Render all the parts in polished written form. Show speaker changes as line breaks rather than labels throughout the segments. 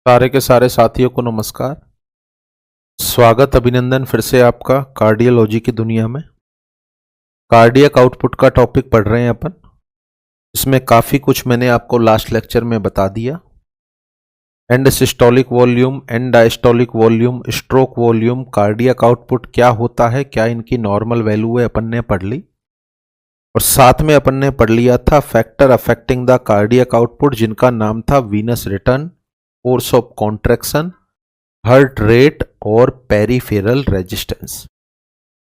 सारे के सारे साथियों को नमस्कार। स्वागत अभिनंदन फिर से आपका कार्डियोलॉजी की दुनिया में। कार्डियक आउटपुट का टॉपिक पढ़ रहे हैं अपन। इसमें काफ़ी कुछ मैंने आपको लास्ट लेक्चर में बता दिया। And systolic volume, and diastolic volume, stroke volume, cardiac output क्या होता है, क्या इनकी नॉर्मल वैल्यू है, अपन ने पढ़ ली। और साथ में अपन ने पढ़ लिया था factor affecting the cardiac output, जिनका नाम था venous return, force of contraction, heart rate और पेरिफेरल रेजिस्टेंस।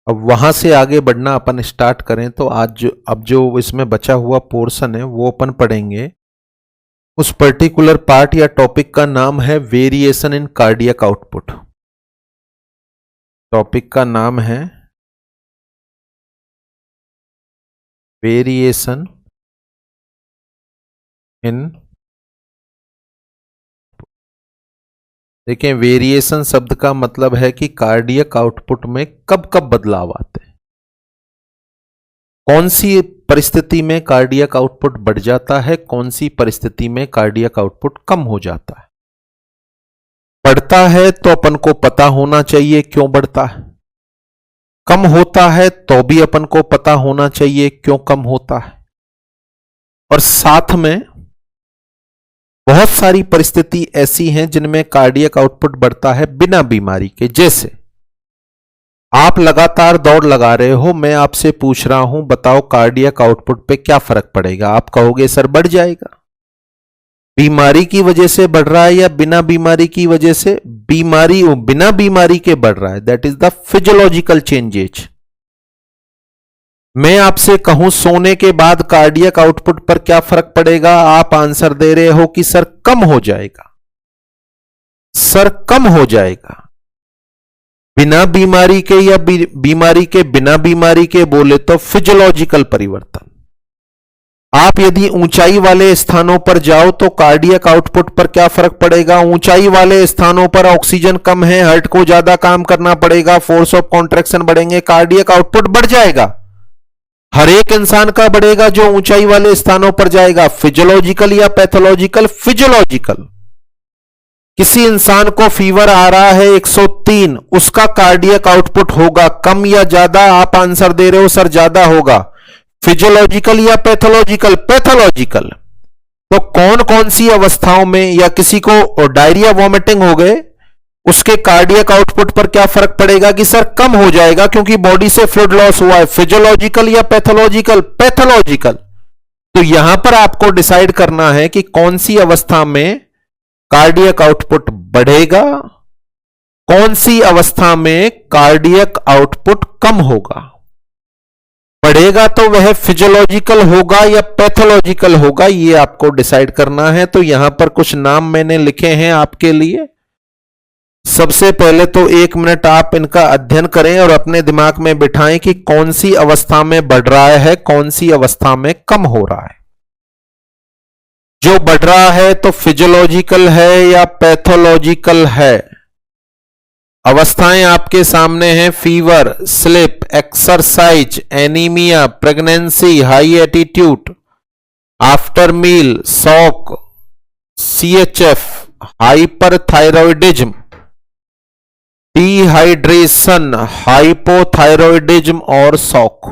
अब वहां से आगे बढ़ना अपन स्टार्ट करें तो अब जो इसमें बचा हुआ पोर्शन है वो अपन पढ़ेंगे। उस पर्टिकुलर पार्ट या टॉपिक का नाम है variation in cardiac output. Topic का नाम है वेरिएशन इन, देखें वेरिएशन शब्द का मतलब है कि कार्डियक आउटपुट में कब कब बदलाव आते हैं, कौन सी परिस्थिति में कार्डियक आउटपुट बढ़ जाता है, कौन सी परिस्थिति में कार्डियक आउटपुट कम हो जाता है। बढ़ता है तो अपन को पता होना चाहिए क्यों बढ़ता है, कम होता है तो भी अपन को पता होना चाहिए क्यों कम होता है। और साथ में बहुत सारी परिस्थिति ऐसी हैं जिनमें कार्डियक आउटपुट बढ़ता है बिना बीमारी के। जैसे आप लगातार दौड़ लगा रहे हो, मैं आपसे पूछ रहा हूं बताओ कार्डियक आउटपुट पे क्या फर्क पड़ेगा। आप कहोगे सर बढ़ जाएगा। बीमारी की वजह से बढ़ रहा है या बिना बीमारी की वजह से? बिना बीमारी के बढ़ रहा है। That is the physiological changes. मैं आपसे कहूं सोने के बाद कार्डियक आउटपुट पर क्या फर्क पड़ेगा, आप आंसर दे रहे हो कि सर कम हो जाएगा, सर कम हो जाएगा। बिना बीमारी के या बीमारी के बिना बीमारी के बोले तो फिजियोलॉजिकल परिवर्तन। आप यदि ऊंचाई वाले स्थानों पर जाओ तो कार्डियक आउटपुट पर क्या फर्क पड़ेगा? ऊंचाई वाले स्थानों पर ऑक्सीजन कम है, हार्ट को ज्यादा काम करना पड़ेगा, फोर्स ऑफ कॉन्ट्रैक्शन बढ़ेंगे, कार्डियक आउटपुट बढ़ जाएगा। हर एक इंसान का बढ़ेगा जो ऊंचाई वाले स्थानों पर जाएगा। फिजियोलॉजिकल या पैथोलॉजिकल? फिजियोलॉजिकल। किसी इंसान को फीवर आ रहा है 103, उसका कार्डियक आउटपुट होगा कम या ज्यादा? आप आंसर दे रहे हो सर ज्यादा होगा। फिजियोलॉजिकल या पैथोलॉजिकल? पैथोलॉजिकल। तो कौन कौन सी अवस्थाओं में, या किसी को डायरिया वॉमिटिंग हो गए, उसके कार्डियक आउटपुट पर क्या फर्क पड़ेगा कि सर कम हो जाएगा क्योंकि बॉडी से फ्लूइड लॉस हुआ है। फिजियोलॉजिकल या पैथोलॉजिकल? पैथोलॉजिकल। तो यहां पर आपको डिसाइड करना है कि कौन सी अवस्था में कार्डियक आउटपुट बढ़ेगा, कौन सी अवस्था में कार्डियक आउटपुट कम होगा। बढ़ेगा तो वह फिजियोलॉजिकल होगा या पैथोलॉजिकल होगा, यह आपको डिसाइड करना है। तो यहां पर कुछ नाम मैंने लिखे हैं आपके लिए। सबसे पहले तो 1 मिनट आप इनका अध्ययन करें और अपने दिमाग में बिठाएं कि कौन सी अवस्था में बढ़ रहा है, कौन सी अवस्था में कम हो रहा है। जो बढ़ रहा है तो फिजियोलॉजिकल है या पैथोलॉजिकल है? अवस्थाएं आपके सामने हैं। Fever, sleep, exercise, anemia, pregnancy, high altitude, after meal, shock, CHF, hyperthyroidism, dehydration, hypothyroidism और शॉक।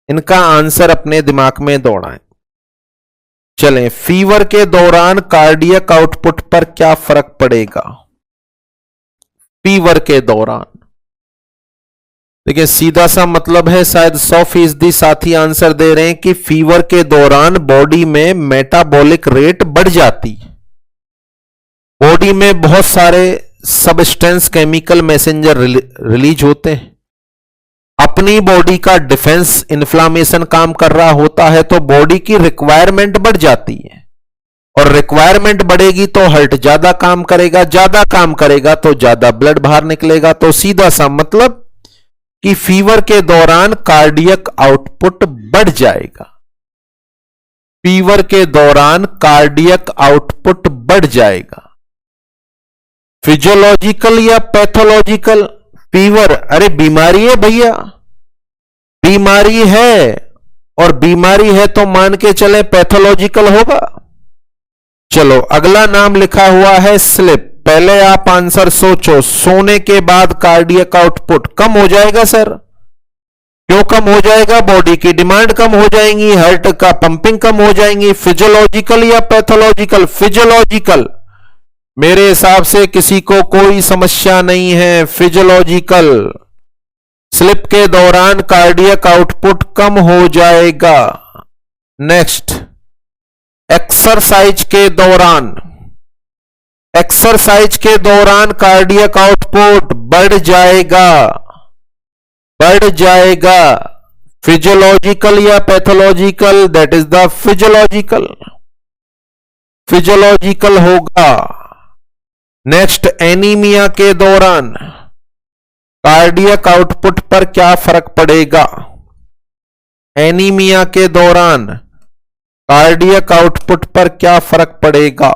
इनका आंसर अपने दिमाग में दौड़ाएं। चलें, फीवर के दौरान कार्डियक आउटपुट पर क्या फर्क पड़ेगा? फीवर के दौरान देखिए सीधा सा मतलब है, शायद 100% साथी आंसर दे रहे हैं कि फीवर के दौरान बॉडी में मेटाबॉलिक रेट बढ़ जाती है। बॉडी में बहुत सारे सबस्टेंस, केमिकल मैसेंजर रिलीज होते हैं। अपनी बॉडी का डिफेंस, इन्फ्लामेशन काम कर रहा होता है तो बॉडी की रिक्वायरमेंट बढ़ जाती है। और रिक्वायरमेंट बढ़ेगी तो हार्ट ज्यादा काम करेगा, ज्यादा काम करेगा तो ज्यादा ब्लड बाहर निकलेगा। तो सीधा सा मतलब कि फीवर के दौरान कार्डियक आउटपुट बढ़ जाएगा। फीवर के दौरान कार्डियक आउटपुट बढ़ जाएगा। फिजियोलॉजिकल या पैथोलॉजिकल? फीवर, अरे बीमारी है भैया, बीमारी है, और बीमारी है तो मान के चले पैथोलॉजिकल होगा। चलो अगला नाम लिखा हुआ है स्लिप। पहले आप आंसर सोचो, सोने के बाद कार्डियक आउटपुट कम हो जाएगा सर। क्यों कम हो जाएगा? बॉडी की डिमांड कम हो जाएंगी, हार्ट का पंपिंग कम हो जाएंगी। फिजियोलॉजिकल या पैथोलॉजिकल? फिजियोलॉजिकल। मेरे हिसाब से किसी को कोई समस्या नहीं है, फिजियोलॉजिकल। स्लिप के दौरान कार्डियक आउटपुट कम हो जाएगा। नेक्स्ट, एक्सरसाइज के दौरान, एक्सरसाइज के दौरान कार्डियक आउटपुट बढ़ जाएगा, बढ़ जाएगा। फिजियोलॉजिकल या pathological? That is the physiological, physiological होगा। नेक्स्ट, एनीमिया के दौरान कार्डियक आउटपुट पर क्या फर्क पड़ेगा? एनीमिया के दौरान कार्डियक आउटपुट पर क्या फर्क पड़ेगा?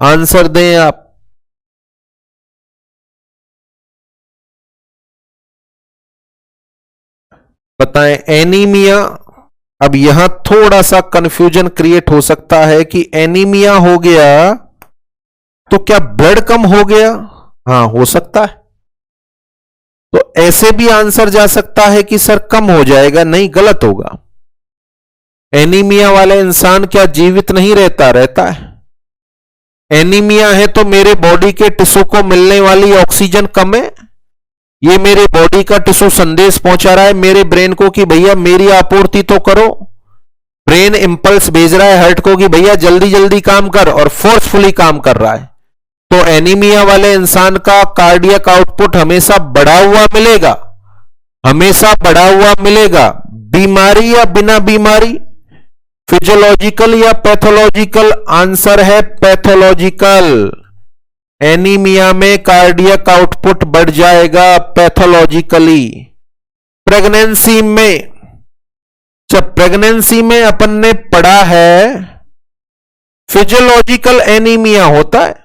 आंसर दें आप। बताएं। एनीमिया, अब यहां थोड़ा सा कंफ्यूजन क्रिएट हो सकता है कि एनीमिया हो गया तो क्या ब्लड कम हो गया? हां, हो सकता है। तो ऐसे भी आंसर जा सकता है कि सर कम हो जाएगा। नहीं, गलत होगा। एनीमिया वाला इंसान क्या जीवित नहीं रहता? रहता है। एनीमिया है तो मेरे बॉडी के टिश्यू को मिलने वाली ऑक्सीजन कम है। ये मेरे बॉडी का टिश्यू संदेश पहुंचा रहा है मेरे ब्रेन को कि भैया मेरी आपूर्ति तो करो। ब्रेन इंपल्स भेज रहा है हार्ट को कि भैया जल्दी जल्दी काम कर, और फोर्सफुली काम कर रहा है। तो एनीमिया वाले इंसान का कार्डियक आउटपुट हमेशा बढ़ा हुआ मिलेगा, हमेशा बढ़ा हुआ मिलेगा। बीमारी या बिना बीमारी? फिजियोलॉजिकल या पैथोलॉजिकल? आंसर है पैथोलॉजिकल। एनीमिया में कार्डियक आउटपुट बढ़ जाएगा पैथोलॉजिकली। प्रेगनेंसी में, जब प्रेगनेंसी में अपन ने पढ़ा है फिजियोलॉजिकल एनीमिया होता है।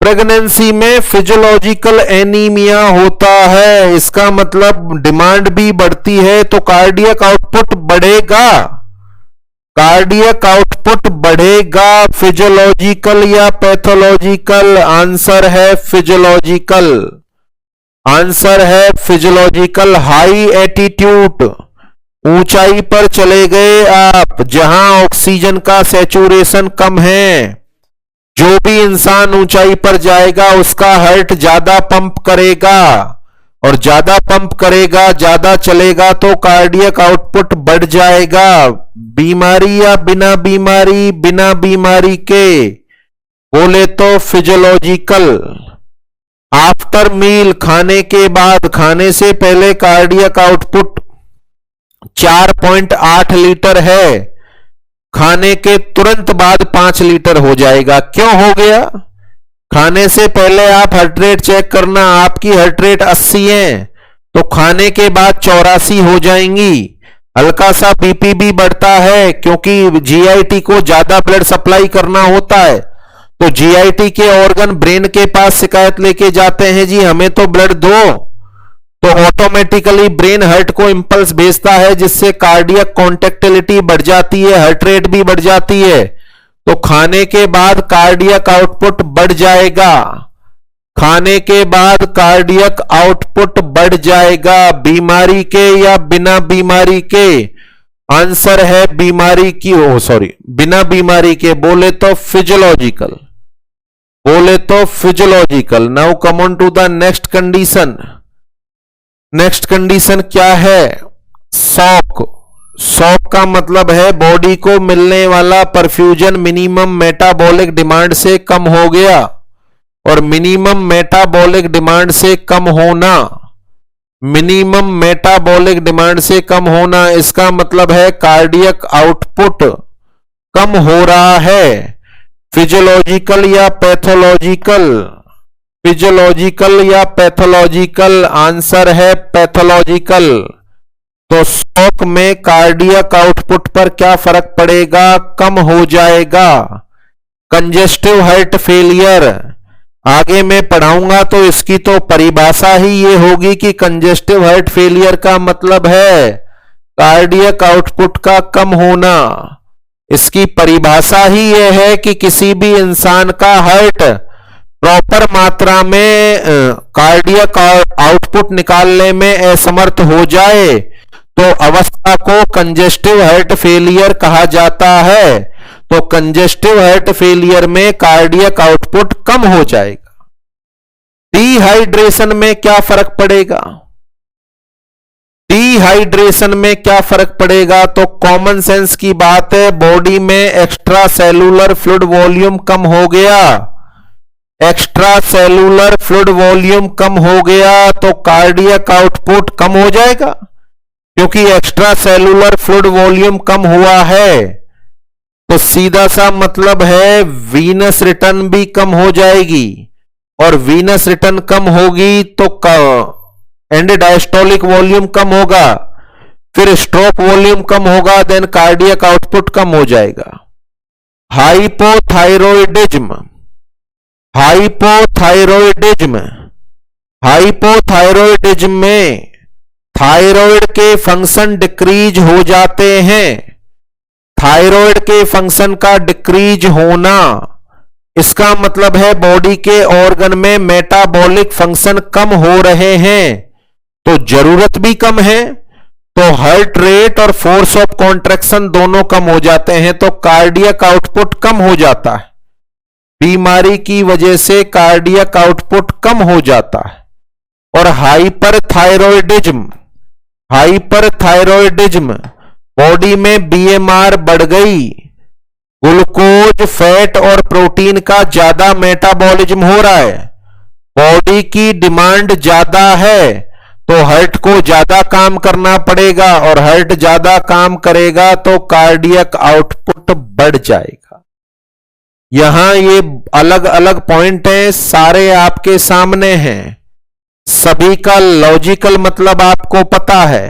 प्रेगनेंसी में फिजियोलॉजिकल एनीमिया होता है। इसका मतलब डिमांड भी बढ़ती है तो कार्डियक आउटपुट बढ़ेगा, कार्डियक आउटपुट बढ़ेगा। फिजियोलॉजिकल या पैथोलॉजिकल? आंसर है फिजियोलॉजिकल, आंसर है फिजियोलॉजिकल। हाई एटीट्यूड, ऊंचाई पर चले गए आप जहां ऑक्सीजन का सैचुरेशन कम है। जो भी इंसान ऊंचाई पर जाएगा उसका हार्ट ज्यादा पंप करेगा, और ज्यादा पंप करेगा, ज्यादा चलेगा तो कार्डियक आउटपुट बढ़ जाएगा। बीमारी या बिना बीमारी? बिना बीमारी के बोले तो फिजियोलॉजिकल। आफ्टर मील, खाने के बाद, खाने से पहले कार्डियक आउटपुट 4.8 लीटर है, खाने के तुरंत बाद 5 लीटर हो जाएगा। क्यों हो गया? खाने से पहले आप हार्ट रेट चेक करना, आपकी हार्ट रेट 80 है तो खाने के बाद 84 हो जाएंगी। हल्का सा बीपी भी बढ़ता है क्योंकि जीआईटी को ज्यादा ब्लड सप्लाई करना होता है। तो जीआईटी के ऑर्गन ब्रेन के पास शिकायत लेके जाते हैं, जी हमें तो ब्लड दो। तो ऑटोमेटिकली ब्रेन हार्ट को इंपल्स भेजता है जिससे कार्डियक कॉन्ट्रैक्टिलिटी बढ़ जाती है, हार्ट रेट भी बढ़ जाती है। तो खाने के बाद कार्डियक आउटपुट बढ़ जाएगा, खाने के बाद कार्डियक आउटपुट बढ़ जाएगा। बीमारी के या बिना बीमारी के? आंसर है बीमारी की, सॉरी बिना बीमारी के। बोले तो फिजियोलॉजिकल, बोले तो physiological. Now come on to the next condition. Next condition क्या है? शॉक। शॉक का मतलब है बॉडी को मिलने वाला परफ्यूजन मिनिमम मेटाबॉलिक डिमांड से कम हो गया, और मिनिमम मेटाबॉलिक डिमांड से कम होना, मिनिमम मेटाबॉलिक डिमांड से कम होना, इसका मतलब है कार्डियक आउटपुट कम हो रहा है। फिजियोलॉजिकल या पैथोलॉजिकल? फिजियोलॉजिकल या पैथोलॉजिकल? आंसर है पैथोलॉजिकल। तो शॉक में कार्डियक आउटपुट पर क्या फर्क पड़ेगा? कम हो जाएगा। कंजेस्टिव हार्ट फेलियर, आगे मैं पढ़ाऊंगा तो इसकी तो परिभाषा ही ये होगी कि कंजेस्टिव हार्ट फेलियर का मतलब है कार्डियक आउटपुट का कम होना। इसकी परिभाषा ही यह है कि किसी भी इंसान का हार्ट प्रॉपर मात्रा में कार्डियक आउटपुट निकालने में असमर्थ हो जाए तो अवस्था को कंजेस्टिव हार्ट फेलियर कहा जाता है। तो कंजेस्टिव हार्ट फेलियर में कार्डियक आउटपुट कम हो जाएगा। डिहाइड्रेशन में क्या फर्क पड़ेगा? डिहाइड्रेशन में क्या फर्क पड़ेगा? तो कॉमन सेंस की बात है, बॉडी में एक्स्ट्रा सेलुलर फ्लूइड वॉल्यूम कम हो गया। एक्स्ट्रा सेलुलर फ्लूइड वॉल्यूम कम हो गया तो कार्डियक आउटपुट कम हो जाएगा। क्योंकि एक्स्ट्रा सेलुलर फ्लूइड वॉल्यूम कम हुआ है तो सीधा सा मतलब है वीनस रिटर्न भी कम हो जाएगी, और वीनस रिटर्न कम होगी तो एंड डायस्टोलिक वॉल्यूम कम होगा, फिर स्ट्रोक वॉल्यूम कम होगा, देन कार्डियक आउटपुट कम हो जाएगा। हाइपोथायरॉयडिज्म, हाइपोथायरॉयडिज्म, हाइपोथायरॉयडिज्म में थायराइड के फंक्शन डिक्रीज हो जाते हैं। थायराइड के फंक्शन का डिक्रीज होना इसका मतलब है बॉडी के ऑर्गन में मेटाबॉलिक फंक्शन कम हो रहे हैं, तो जरूरत भी कम है, तो हार्ट रेट और फोर्स ऑफ कॉन्ट्रैक्शन दोनों कम हो जाते हैं, तो कार्डियक आउटपुट कम हो जाता है। बीमारी की वजह से कार्डियक आउटपुट कम हो जाता है। और हाइपरथायरॉयडिज्म, हाइपरथायरॉयडिज्म बॉडी में बीएमआर बढ़ गई, ग्लूकोज, फैट और प्रोटीन का ज्यादा मेटाबॉलिज्म हो रहा है, बॉडी की डिमांड ज्यादा है, तो हार्ट को ज्यादा काम करना पड़ेगा, और हार्ट ज्यादा काम करेगा तो कार्डियक आउटपुट बढ़ जाएगा। यहां ये अलग अलग पॉइंट हैं, सारे आपके सामने हैं, सभी का लॉजिकल मतलब आपको पता है,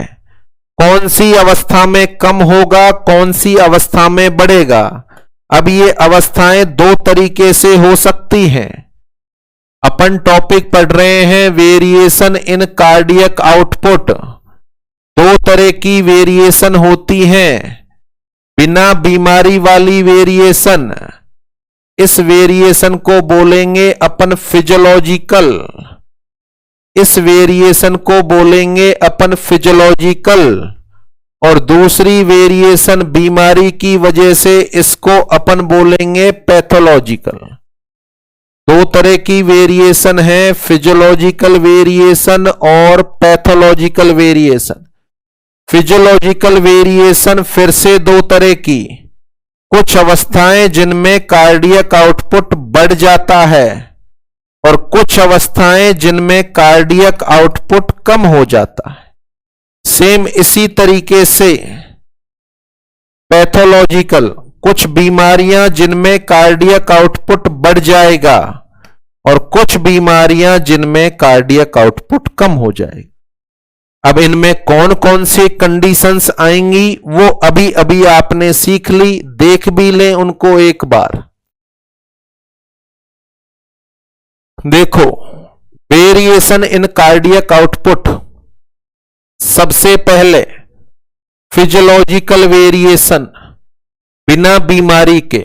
कौन सी अवस्था में कम होगा, कौन सी अवस्था में बढ़ेगा। अब ये अवस्थाएं दो तरीके से हो सकती हैं। अपन टॉपिक पढ़ रहे हैं वेरिएशन इन कार्डियक आउटपुट। दो तरह की वेरिएशन होती हैं, बिना बीमारी वाली वेरिएशन, इस वेरिएशन को बोलेंगे अपन फिजियोलॉजिकल, इस वेरिएशन को बोलेंगे अपन फिजियोलॉजिकल, और दूसरी वेरिएशन बीमारी की वजह से इसको अपन बोलेंगे पैथोलॉजिकल। दो तरह की वेरिएशन है, फिजियोलॉजिकल वेरिएशन और पैथोलॉजिकल वेरिएशन। फिजियोलॉजिकल वेरिएशन फिर से दो तरह की, कुछ अवस्थाएं जिनमें कार्डियक आउटपुट बढ़ जाता है और कुछ अवस्थाएं जिनमें कार्डियक आउटपुट कम हो जाता है। सेम इसी तरीके से पैथोलॉजिकल, कुछ बीमारियां जिनमें कार्डियक आउटपुट बढ़ जाएगा और कुछ बीमारियां जिनमें कार्डियक आउटपुट कम हो जाएगा। अब इनमें कौन कौन सी कंडीशंस आएंगी वो अभी अभी आपने सीख ली, देख भी लें उनको एक बार। देखो, वेरिएशन इन कार्डियक आउटपुट, सबसे पहले फिजियोलॉजिकल वेरिएशन बिना बीमारी के।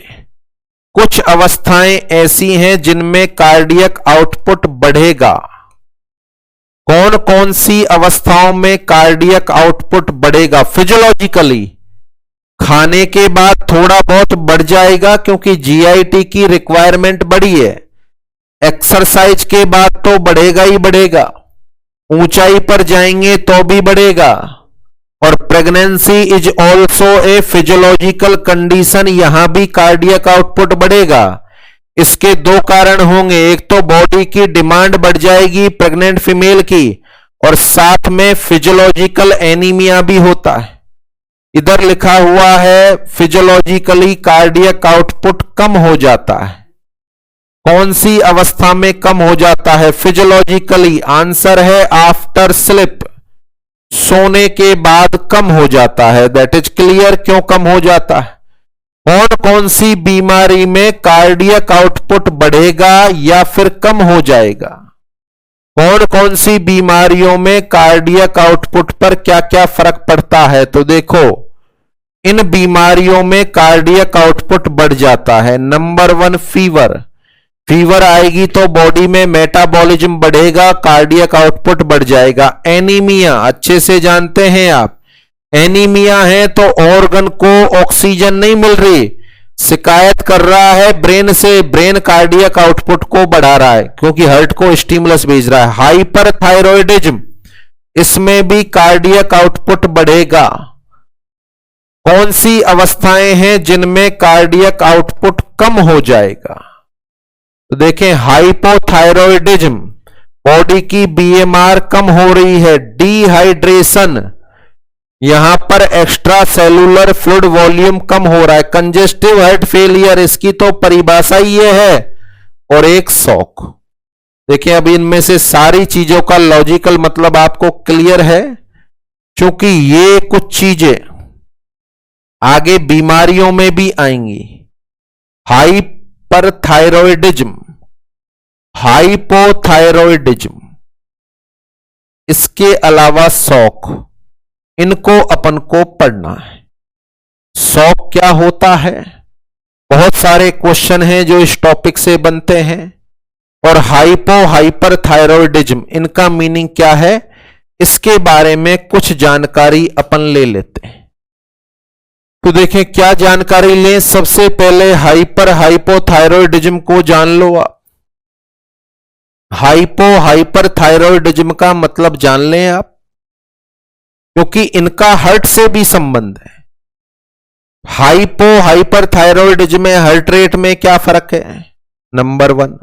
कुछ अवस्थाएं ऐसी हैं जिनमें कार्डियक आउटपुट बढ़ेगा। कौन कौन सी अवस्थाओं में कार्डियक आउटपुट बढ़ेगा? फिजियोलॉजिकली खाने के बाद थोड़ा बहुत बढ़ जाएगा क्योंकि जीआईटी की रिक्वायरमेंट बढ़ी है। एक्सरसाइज के बाद तो बढ़ेगा ही बढ़ेगा, ऊंचाई पर जाएंगे तो भी बढ़ेगा। और pregnancy is also a physiological condition, यहां भी कार्डियक आउटपुट बढ़ेगा। इसके दो कारण होंगे, एक तो बॉडी की डिमांड बढ़ जाएगी प्रेग्नेंट फीमेल की, और साथ में फिजियोलॉजिकल एनीमिया भी होता है। इधर लिखा हुआ है फिजियोलॉजिकली कार्डियक आउटपुट कम हो जाता है। कौन सी अवस्था में कम हो जाता है फिजियोलॉजिकली? आंसर है आफ्टर स्लिप, सोने के बाद कम हो जाता है। दैट इज क्लियर क्यों कम हो जाता है। कौन कौन सी बीमारी में कार्डियक आउटपुट बढ़ेगा या फिर कम हो जाएगा? कौन कौन सी बीमारियों में कार्डियक आउटपुट पर क्या क्या फर्क पड़ता है? तो देखो, इन बीमारियों में कार्डियक आउटपुट बढ़ जाता है। नंबर 1 फीवर, फीवर आएगी तो बॉडी में मेटाबॉलिज्म बढ़ेगा, कार्डियक आउटपुट बढ़ जाएगा। एनीमिया, अच्छे से जानते हैं आप, एनीमिया है तो ऑर्गन को ऑक्सीजन नहीं मिल रही, शिकायत कर रहा है ब्रेन से, ब्रेन कार्डियक आउटपुट को बढ़ा रहा है क्योंकि हार्ट को स्टिमुलस भेज रहा है। हाइपरथायरॉयडिज्म, इसमें भी कार्डियक आउटपुट बढ़ेगा। कौन सी अवस्थाएं हैं जिनमें कार्डियक आउटपुट कम हो जाएगा? तो देखें, हाइपोथायरॉयडिज्म, बॉडी की बीएमआर कम हो रही है। डिहाइड्रेशन, यहां पर एक्स्ट्रा सेलुलर फ्लूइड वॉल्यूम कम हो रहा है। कंजेस्टिव हार्ट फेलियर, इसकी तो परिभाषा ही ये है। और एक शॉक। देखिए, अभी इनमें से सारी चीजों का लॉजिकल मतलब आपको क्लियर है, क्योंकि ये कुछ चीजें आगे बीमारियों में भी आएंगी। हाइपरथायरॉयडिज्म, हाइपोथायरॉयडिज्म, इसके अलावा शॉक, इनको अपन को पढ़ना है। शॉक क्या होता है? बहुत सारे क्वेश्चन हैं जो इस टॉपिक से बनते हैं। और हाइपरथायरॉयडिज्म, इनका मीनिंग क्या है, इसके बारे में कुछ जानकारी अपन ले लेते हैं। तो देखें क्या जानकारी लें। सबसे पहले हाइपोथायरॉयडिज्म को जान लो आप। हाइपरथायरॉयडिज्म का मतलब जान लें आप, क्योंकि इनका हार्ट से भी संबंध है। हाइपरथायरॉयडिज्म में हार्ट रेट में क्या फर्क है? नंबर 1।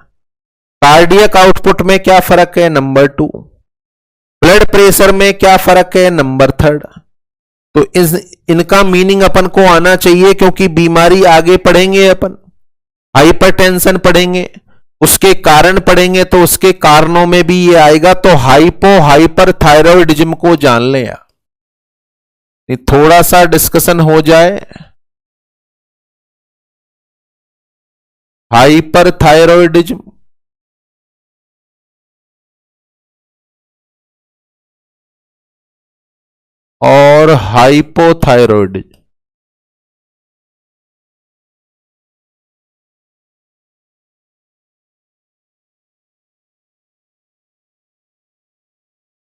कार्डियक आउटपुट में क्या फर्क है? नंबर 2। ब्लड प्रेशर में क्या फर्क है? नंबर 3। तो इनका मीनिंग अपन को आना चाहिए, क्योंकि बीमारी आगे पढ़ेंगे अपन। हाइपरटेंशन पढ़ेंगे, उसके कारण पढ़ेंगे, तो उसके कारणों में भी ये आएगा। तो हाइपरथायरॉयडिज्म को जान लें आप, थोड़ा सा डिस्कशन हो जाए। हाइपरथायरॉयडिज्म, और हाइपोथायरॉयडिज्म।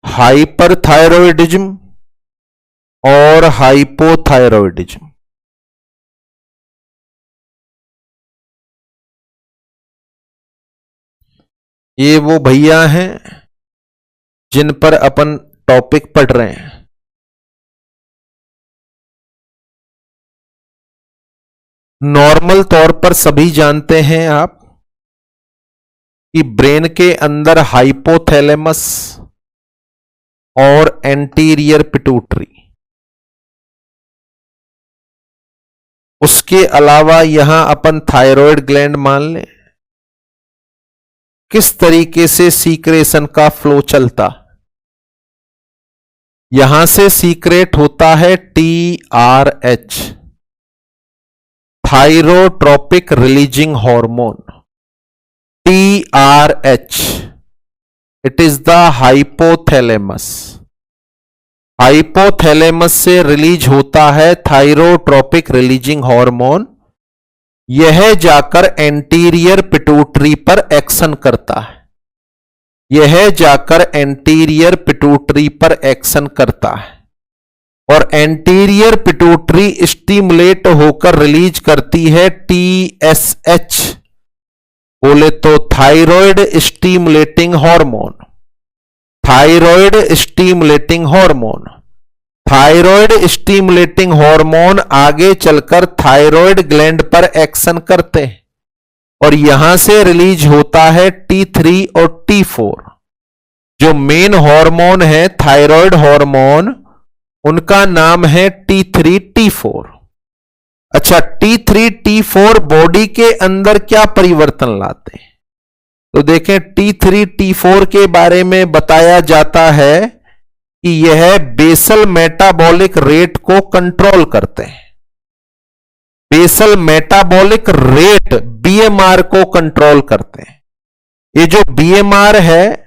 हाइपरथायरॉयडिज्म और हाइपोथायरॉयडिज्म, ये वो भैया हैं जिन पर अपन टॉपिक पढ़ रहे हैं। नॉर्मल तौर पर सभी जानते हैं आप कि ब्रेन के अंदर हाइपोथैलेमस और एंटीरियर पिट्यूटरी, उसके अलावा यहां अपन थायराइड ग्लैंड मान लें। किस तरीके से सीक्रेशन का फ्लो चलता, यहां से सीक्रेट होता है TRH, thyrotropic releasing hormone. TRH, it is the hypothalamus. Hypothalamus से रिलीज होता है थायरोट्रोपिक रिलीजिंग हार्मोन। यह जाकर एंटीरियर पिट्यूटरी पर एक्शन करता है। यह जाकर एंटीरियर पिट्यूटरी पर एक्शन करता है और एंटीरियर पिट्यूटरी स्टिमुलेट होकर रिलीज करती है TSH, बोले तो thyroid stimulating hormone. Thyroid stimulating hormone, thyroid stimulating hormone आगे चलकर थायराइड ग्लैंड पर एक्शन करते हैं और यहां से रिलीज होता है T3 और T4। जो मेन हार्मोन है थायराइड हार्मोन, उनका नाम है T3 T4। अच्छा, T3 T4 बॉडी के अंदर क्या परिवर्तन लाते हैं? तो देखें, T3 T4 के बारे में बताया जाता है कि यह बेसल मेटाबॉलिक रेट को कंट्रोल करते हैं। बेसल मेटाबॉलिक रेट BMR को कंट्रोल करते हैं। ये जो BMR है,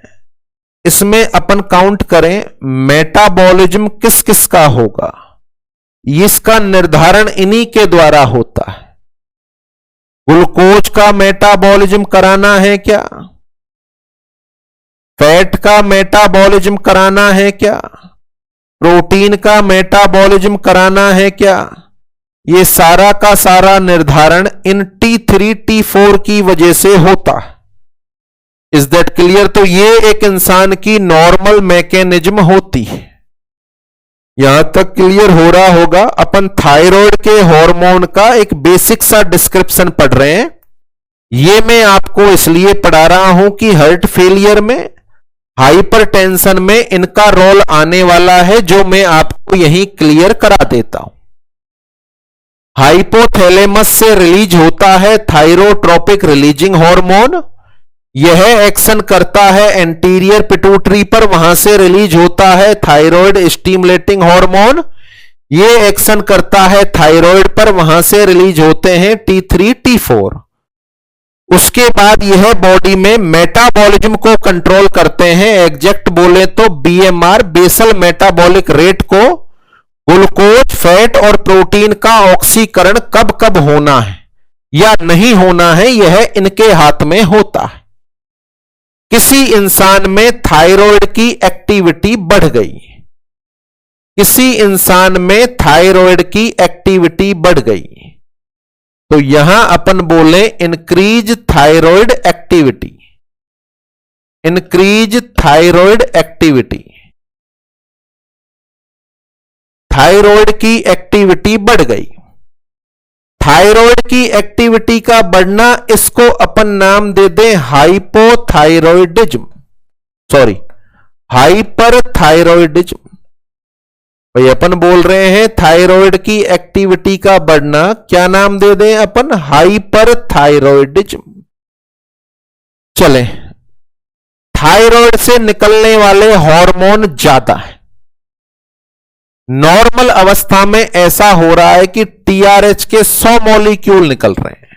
इसमें अपन काउंट करें मेटाबॉलिज्म किस किस का होगा। इसका निर्धारण इन्हीं के द्वारा होता है। ग्लूकोज का मेटाबॉलिज्म कराना है क्या, फैट का मेटाबॉलिज्म कराना है क्या, प्रोटीन का मेटाबॉलिज्म कराना है क्या, ये सारा का सारा निर्धारण इन T3 T4 की वजह से होता है। Is that clear? तो ये एक इंसान की नॉर्मल मैकेनिज्म होती है। यहां तक क्लियर हो रहा होगा। अपन थायराइड के हार्मोन का एक बेसिक सा डिस्क्रिप्शन पढ़ रहे हैं। ये मैं आपको इसलिए पढ़ा रहा हूं कि हार्ट फेलियर में, हाइपरटेंशन में इनका रोल आने वाला है, जो मैं आपको यहीं क्लियर करा देता हूं। हाइपोथैलेमस से रिलीज होता है थायरोट्रोपिक रिलीजिंग हार्मोन। यह एक्शन करता है एंटीरियर पिट्यूटरी पर, वहां से रिलीज होता है थायराइड स्टिमुलेटिंग हार्मोन। यह एक्शन करता है थायराइड पर, वहां से रिलीज होते हैं T3 T4। उसके बाद यह बॉडी में मेटाबॉलिज्म को कंट्रोल करते हैं। एग्जैक्ट बोले तो BMR बेसल मेटाबॉलिक रेट को, ग्लूकोज, फैट और प्रोटीन का ऑक्सीकरण कब कब होना है या नहीं होना है, यह इनके हाथ में होता है। किसी इंसान में थायराइड की एक्टिविटी बढ़ गई, किसी इंसान में थायराइड की एक्टिविटी बढ़ गई, तो यहां अपन बोले increase thyroid activity, increase thyroid activity. Thyroid की एक्टिविटी बढ़ गई। थायराइड की एक्टिविटी का बढ़ना, इसको अपन नाम दे दें हाइपोथायरॉयडिज्म, सॉरी हाइपरथायरॉयडिज्म। भाई अपन बोल रहे हैं थायराइड की एक्टिविटी का बढ़ना, क्या नाम दे दें अपन? हाइपरथायरॉयडिज्म। चले, थायराइड से निकलने वाले हार्मोन ज्यादा है। नॉर्मल अवस्था में ऐसा हो रहा है कि TRH के 100 मॉलिक्यूल निकल रहे हैं,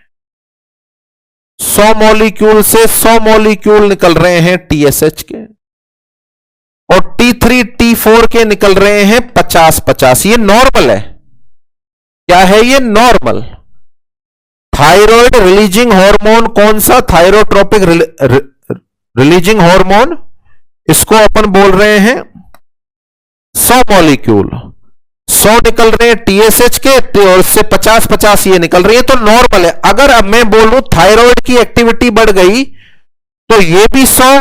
100 मॉलिक्यूल से 100 मॉलिक्यूल निकल रहे हैं TSH के, और T3 T4 के निकल रहे हैं 50-50। ये नॉर्मल है। क्या है ये? नॉर्मल। थायराइड रिलीजिंग हार्मोन कौन सा? थायरोट्रोपिक रिलीजिंग हार्मोन, इसको अपन बोल रहे हैं 100 मॉलिक्यूल, 100 निकल रहे हैं TSH के, और उससे 50-50 ये निकल रही है, तो नॉर्मल है। अगर अब मैं बोलूं थायराइड की एक्टिविटी बढ़ गई, तो ये भी 100,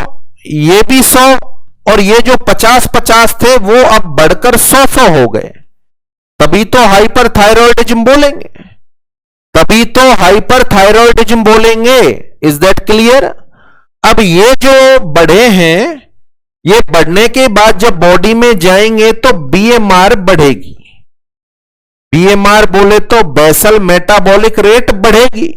ये भी 100, और ये जो 50-50 थे वो अब बढ़कर 100-100 हो गए। तभी तो हाइपरथायरॉयडिज्म बोलेंगे, तभी तो हाइपरथायरॉयडिज्म बोलेंगे। Is that clear? अब ये जो बढ़े हैं, ये बढ़ने के बाद जब बॉडी में जाएंगे तो BMR बढ़ेगी। BMR बोले तो बेसल मेटाबॉलिक रेट बढ़ेगी।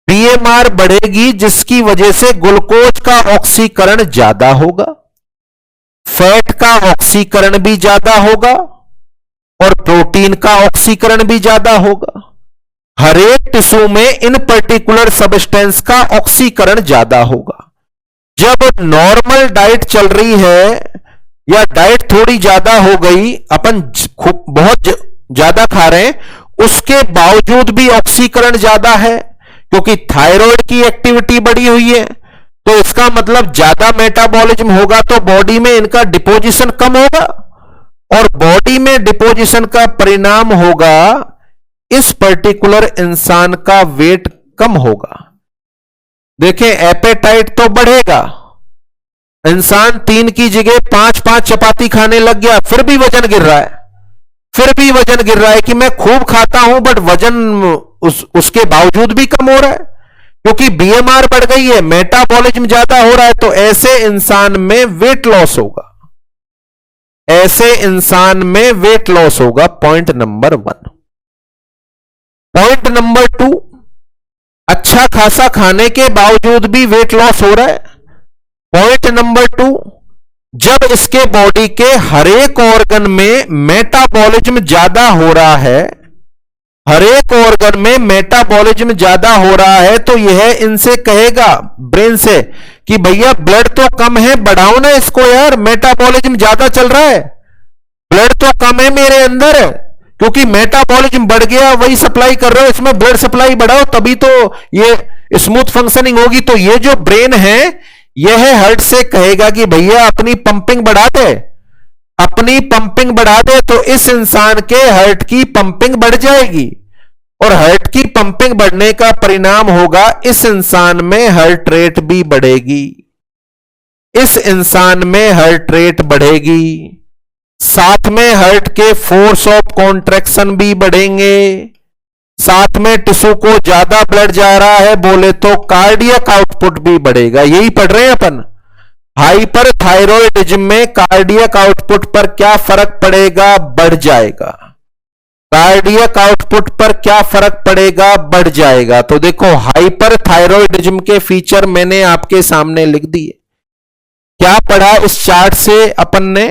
BMR बढ़ेगी जिसकी वजह से ग्लूकोज का ऑक्सीकरण ज्यादा होगा, फैट का ऑक्सीकरण भी ज्यादा होगा, और प्रोटीन का ऑक्सीकरण भी ज्यादा होगा। हर एक टिश्यू में इन पर्टिकुलर सब्सटेंस का ऑक्सीकरण ज्यादा होगा। जब नॉर्मल डाइट चल रही है या डाइट थोड़ी ज्यादा हो गई, अपन बहुत ज्यादा खा रहे हैं, उसके बावजूद भी ऑक्सीकरण ज्यादा है, क्योंकि थायराइड की एक्टिविटी बढ़ी हुई है, तो इसका मतलब ज्यादा मेटाबॉलिज्म होगा, तो बॉडी में इनका डिपोजिशन कम होगा, और बॉडी में डिपोजिशन का परिणाम होगा इस पर्टिकुलर इंसान का वेट कम होगा। देखें, एपेटाइट तो बढ़ेगा, इंसान 3 की जगह 5-5 चपाती खाने लग गया, फिर भी वजन गिर रहा है, फिर भी वजन गिर रहा है कि मैं खूब खाता हूं बट वजन उसके बावजूद भी कम हो रहा है, क्योंकि BMR बढ़ गई है, मेटाबॉलिज्म ज्यादा हो रहा है। तो ऐसे इंसान में वेट लॉस होगा, ऐसे इंसान में वेट लॉस होगा। Point number 1। पॉइंट नंबर 2, अच्छा खासा खाने के बावजूद भी वेट लॉस हो रहा है। पॉइंट नंबर 2, जब इसके बॉडी के हर एक ऑर्गन में मेटाबॉलिज्म ज्यादा हो रहा है, हर एक ऑर्गन में मेटाबॉलिज्म ज्यादा हो रहा है, तो यह इनसे कहेगा, ब्रेन से, कि भैया ब्लड तो कम है, बढ़ाओ ना इसको यार, मेटाबॉलिज्म ज्यादा चल रहा है, ब्लड तो कम है मेरे अंदर, क्योंकि मेटाबॉलिज्म बढ़ गया, वही सप्लाई कर रहे हो, इसमें ब्लड सप्लाई बढ़ाओ तभी तो ये स्मूथ फंक्शनिंग होगी। तो ये जो ब्रेन है यह हार्ट से कहेगा कि भैया अपनी पंपिंग बढ़ा दे, अपनी पंपिंग बढ़ा दे, तो इस इंसान के हार्ट की पंपिंग बढ़ जाएगी और हार्ट की पंपिंग बढ़ने का परिणाम होगा इस इंसान में हार्ट रेट भी बढ़ेगी, इस इंसान में हार्ट रेट बढ़ेगी, साथ में हार्ट के फोर्स ऑफ कॉन्ट्रैक्शन भी बढ़ेंगे, साथ में टिश्यू को ज्यादा ब्लड जा रहा है बोले तो कार्डियक आउटपुट भी बढ़ेगा। यही पढ़ रहे हैं अपन। हाइपरथायरॉयडिज्म में कार्डियक आउटपुट पर क्या फर्क पड़ेगा? बढ़ जाएगा। कार्डियक आउटपुट पर क्या फर्क पड़ेगा? बढ़ जाएगा। तो देखो हाइपरथायरॉयडिज्म के फीचर मैंने आपके सामने लिख दिए। क्या पढ़ा इस चार्ट से अपन ने?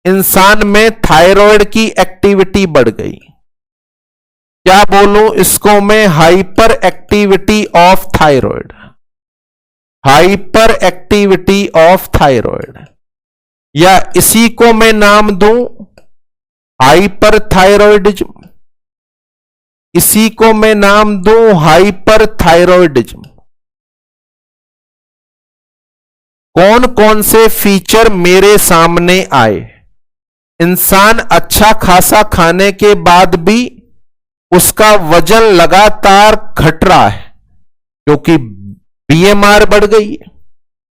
इंसान में थायराइड की एक्टिविटी बढ़ गई। क्या बोलूं इसको मैं? Hyper activity of thyroid, hyper activity of thyroid, या इसी को मैं नाम दूं हाइपरथायरॉयडिज्म, इसी को मैं नाम दूं हाइपरथायरॉयडिज्म। कौन कौन से फीचर मेरे सामने आए? इंसान अच्छा खासा खाने के बाद भी उसका वजन लगातार घट रहा है क्योंकि बीएमआर बढ़ गई है।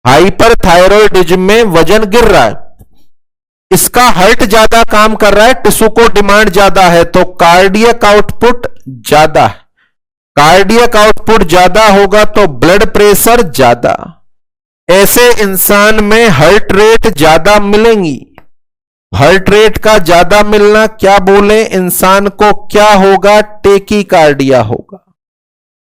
हाइपरथायरॉयडिज्म में वजन गिर रहा है, इसका हार्ट ज्यादा काम कर रहा है, टिश्यू को डिमांड ज्यादा है, तो कार्डियक आउटपुट ज्यादा है। कार्डियक आउटपुट ज्यादा होगा तो ब्लड प्रेशर ज्यादा। ऐसे इंसान में हार्ट रेट ज्यादा मिलेंगी। हार्ट रेट का ज्यादा मिलना क्या बोले? इंसान को क्या होगा? टेकीकार्डिया होगा।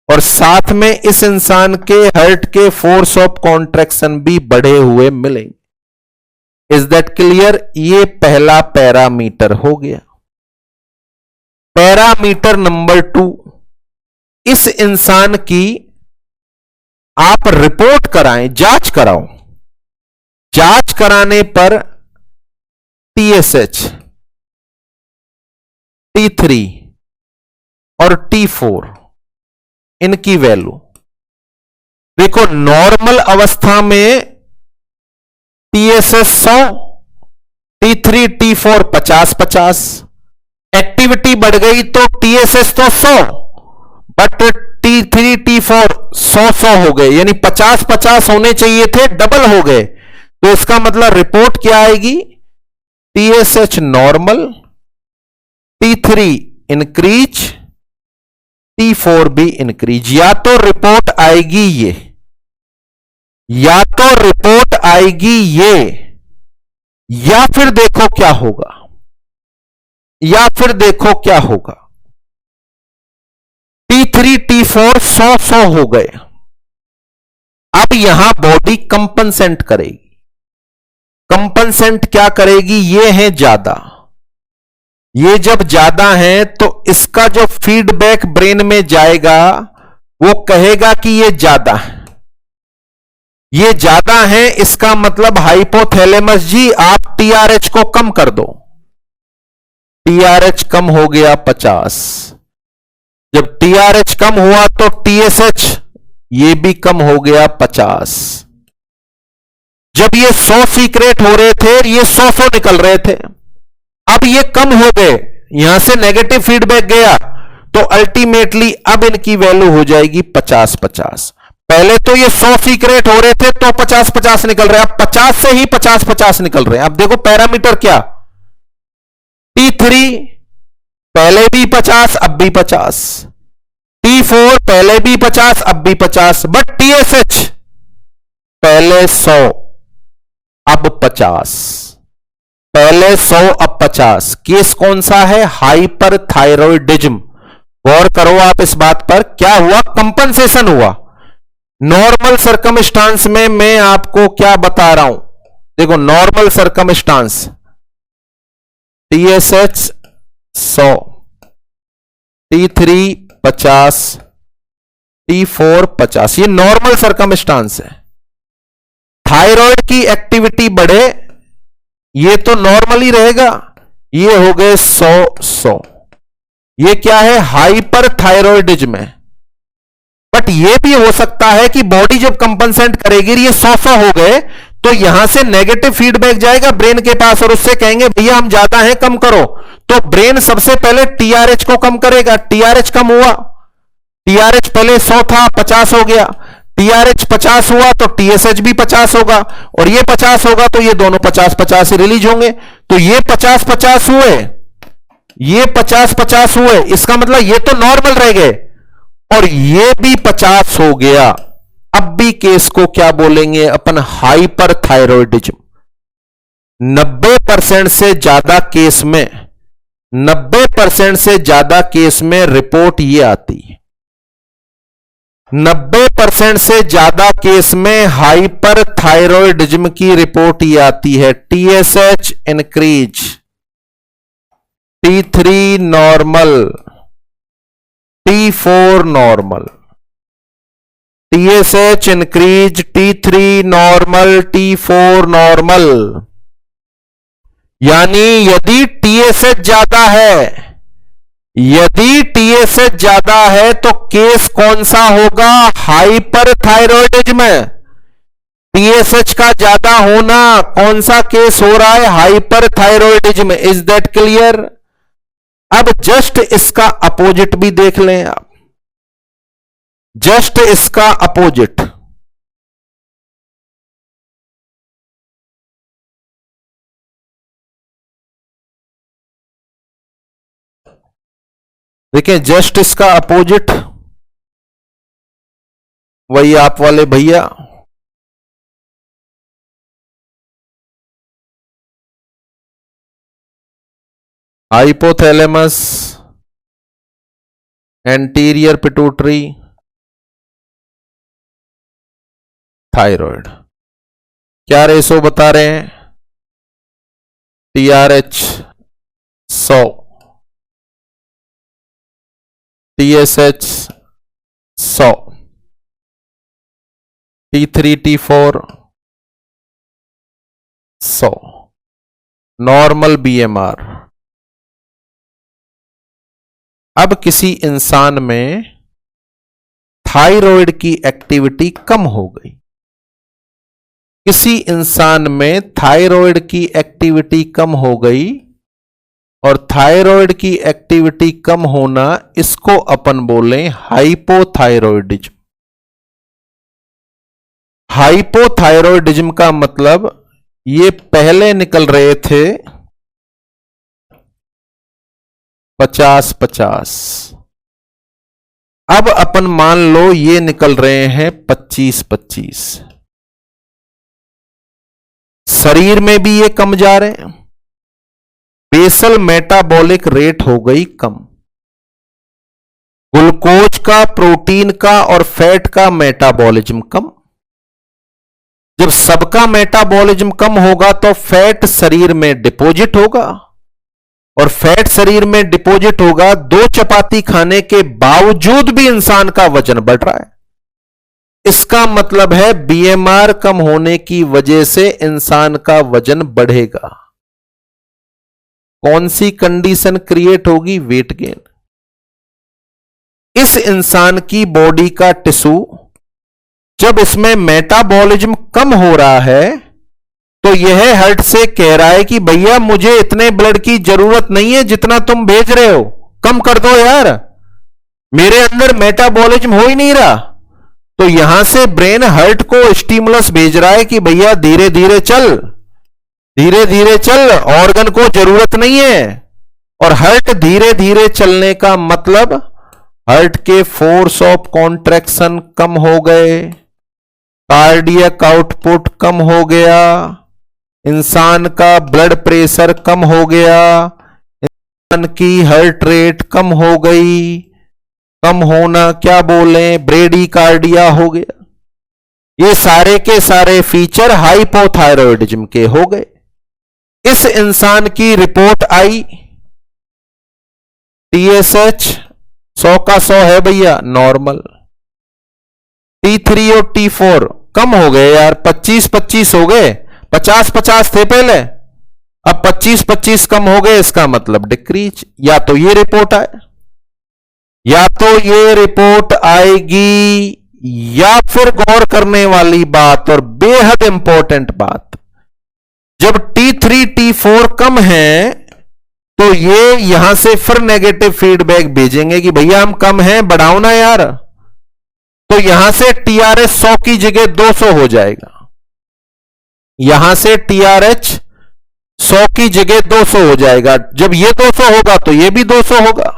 और साथ में इस इंसान के हार्ट के फोर्स ऑफ कॉन्ट्रैक्शन भी बढ़े हुए मिलेंगे। Is that clear? ये पहला पैरामीटर हो गया। पैरामीटर नंबर 2, इस इंसान की आप रिपोर्ट कराएं, जांच कराओ। जांच कराने पर TSH, T3 और T4 इनकी वैल्यू देखो। नॉर्मल अवस्था में TSH 100, T3 T4 50-50। एक्टिविटी बढ़ गई तो TSH तो 100 बट T3 T4 100 हो गए, यानी 50-50 होने चाहिए थे, डबल हो गए। तो इसका मतलब रिपोर्ट क्या आएगी? TSH normal, T3 increase, T4 भी इंक्रीज। या तो रिपोर्ट आएगी ये, या तो रिपोर्ट आएगी ये, या फिर देखो क्या होगा, या फिर देखो क्या होगा। T3 T4 100 हो गए। अब यहां बॉडी कंपनसेंट करेगी। कंपनसेंट क्या करेगी? ये है ज्यादा, ये जब ज्यादा है तो इसका जो फीडबैक ब्रेन में जाएगा वो कहेगा कि ये ज्यादा है, ये ज्यादा है। इसका मतलब हाइपोथैलेमस जी आप TRH को कम कर दो। TRH कम हो गया 50। जब TRH कम हुआ तो TSH ये भी कम हो गया 50। जब ये 100 सीक्रेट हो रहे थे, ये 100 निकल रहे थे, अब ये कम हो गए, यहां से नेगेटिव फीडबैक गया तो अल्टीमेटली अब इनकी वैल्यू हो जाएगी 50-50। पहले तो ये 100 सीक्रेट हो रहे थे तो 50-50 निकल रहे, अब 50 से ही 50-50 निकल रहे हैं। अब देखो पैरामीटर क्या? T3 पहले भी 50 अब भी 50, T4 पहले भी 50 अब भी 50, बट TSH पहले 100 अब 50, पहले 100 अब 50। केस कौन सा है? हाइपरथायरॉयडिज्म। गौर करो आप इस बात पर, क्या हुआ? कंपनसेशन हुआ। नॉर्मल सर्कमस्टांस में मैं आपको क्या बता रहा हूं, देखो normal circumstance TSH 100, T3 50, T4 50, ये नॉर्मल सर्कमस्टांस है। थायराइड की एक्टिविटी बढ़े, ये तो नॉर्मल ही रहेगा। ये हो गए 100-100। ये क्या है? हाइपरथायरॉयडिज्म है। बट ये भी हो सकता है कि बॉडी जब कंपनसेट करेगी, ये 100 हो गए, तो यहां से नेगेटिव फीडबैक जाएगा ब्रेन के पास और उससे कहेंगे भैया हम ज्यादा हैं, कम करो। तो ब्रेन सबसे पहले टीआरएच को कम करेगा। टीआरएच कम हुआ, टीआरएच पहले 100 था, 50 हो गया। टीआरएच 50 हुआ तो टीएसएच भी 50 होगा, और ये 50 होगा तो ये दोनों 50-50 ही रिलीज होंगे। तो ये 50-50 हुए, ये 50-50 हुए, इसका मतलब ये तो नॉर्मल रह गए, और ये भी 50 हो गया। अब भी केस को क्या बोलेंगे अपन? हाइपरथायरॉयडिज्म। 90% से ज्यादा केस में, 90% से ज्यादा केस में रिपोर्ट ये आती है। 90% से ज्यादा केस में हाइपरथायरॉयडिज्म की रिपोर्ट ये आती है। TSH increase, T3 normal, T4 normal, TSH increase, T3 normal, T4 normal. यानी यदि TSH ज्यादा है, यदि TSH ज्यादा है तो केस कौन सा होगा? हाइपरथायरॉयडिज्म। TSH का ज्यादा होना, कौन सा केस हो रहा है? हाइपरथायरॉयडिज्म। Is that clear? अब जस्ट इसका अपोजिट भी देख लें आप, जस्ट इसका अपोजिट। देखिए जस्ट इसका अपोजिट, वही आप वाले भैया, हाइपोथैलेमस, एंटीरियर पिट्यूटरी, थायराइड। क्या रेशो बता रहे हैं? TRH 100, TSH 100, T3 T4 100, normal BMR. अब किसी इंसान में थायराइड की एक्टिविटी कम हो गई, किसी इंसान में थायराइड की एक्टिविटी कम हो गई, और थायराइड की एक्टिविटी कम होना, इसको अपन बोलें हाइपोथायरॉयडिज्म। हाइपोथायरॉयडिज्म का मतलब ये पहले निकल रहे थे 50-50, अब अपन मान लो ये निकल रहे हैं 25-25। शरीर में भी ये कम जा रहे हैं। बेसल मेटाबॉलिक रेट हो गई कम, ग्लूकोज का, प्रोटीन का और फैट का मेटाबॉलिज्म कम। जब सबका मेटाबॉलिज्म कम होगा तो फैट शरीर में डिपॉजिट होगा, और फैट शरीर में डिपॉजिट होगा। 2 चपाती खाने के बावजूद भी इंसान का वजन बढ़ रहा है। इसका मतलब है बीएमआर कम होने की वजह से इंसान का वजन बढ़ेगा। कौन सी कंडीशन क्रिएट होगी? Weight gain. इस इंसान की बॉडी का टिश्यू, जब इसमें मेटाबॉलिज्म कम हो रहा है तो यह हार्ट से कह रहा है कि भैया मुझे इतने ब्लड की जरूरत नहीं है जितना तुम भेज रहे हो, कम कर दो यार, मेरे अंदर मेटाबॉलिज्म हो ही नहीं रहा। तो यहां से ब्रेन हार्ट को स्टिमुलस भेज रहा है कि भैया धीरे धीरे चल, धीरे धीरे चल, ऑर्गन को जरूरत नहीं है। और हार्ट धीरे धीरे चलने का मतलब हार्ट के फोर्स ऑफ कॉन्ट्रैक्शन कम हो गए, कार्डियक आउटपुट कम हो गया, इंसान का ब्लड प्रेशर कम हो गया, इंसान की हार्ट रेट कम हो गई। कम होना क्या बोले? ब्रेडिकार्डिया हो गया। ये सारे के सारे फीचर हाइपोथायरॉयडिज्म के हो गए। इस इंसान की रिपोर्ट आई, टीएसएच 100 का 100 है भैया, नॉर्मल। T3 और T4 कम हो गए यार, 25-25 हो गए, 50-50 थे पहले, अब 25-25 कम हो गए, इसका मतलब डिक्रीज। या तो ये रिपोर्ट आए, या तो ये रिपोर्ट आएगी, या फिर गौर करने वाली बात और बेहद इंपॉर्टेंट बात, जब T3 T4 कम है तो ये यहां से फिर नेगेटिव फीडबैक भेजेंगे कि भैया हम कम हैं, बढ़ाओ ना यार। तो यहां से TRH 100 की जगह 200 हो जाएगा, यहां से TRH 100 की जगह 200 हो जाएगा। जब ये 200 होगा तो ये भी 200 होगा,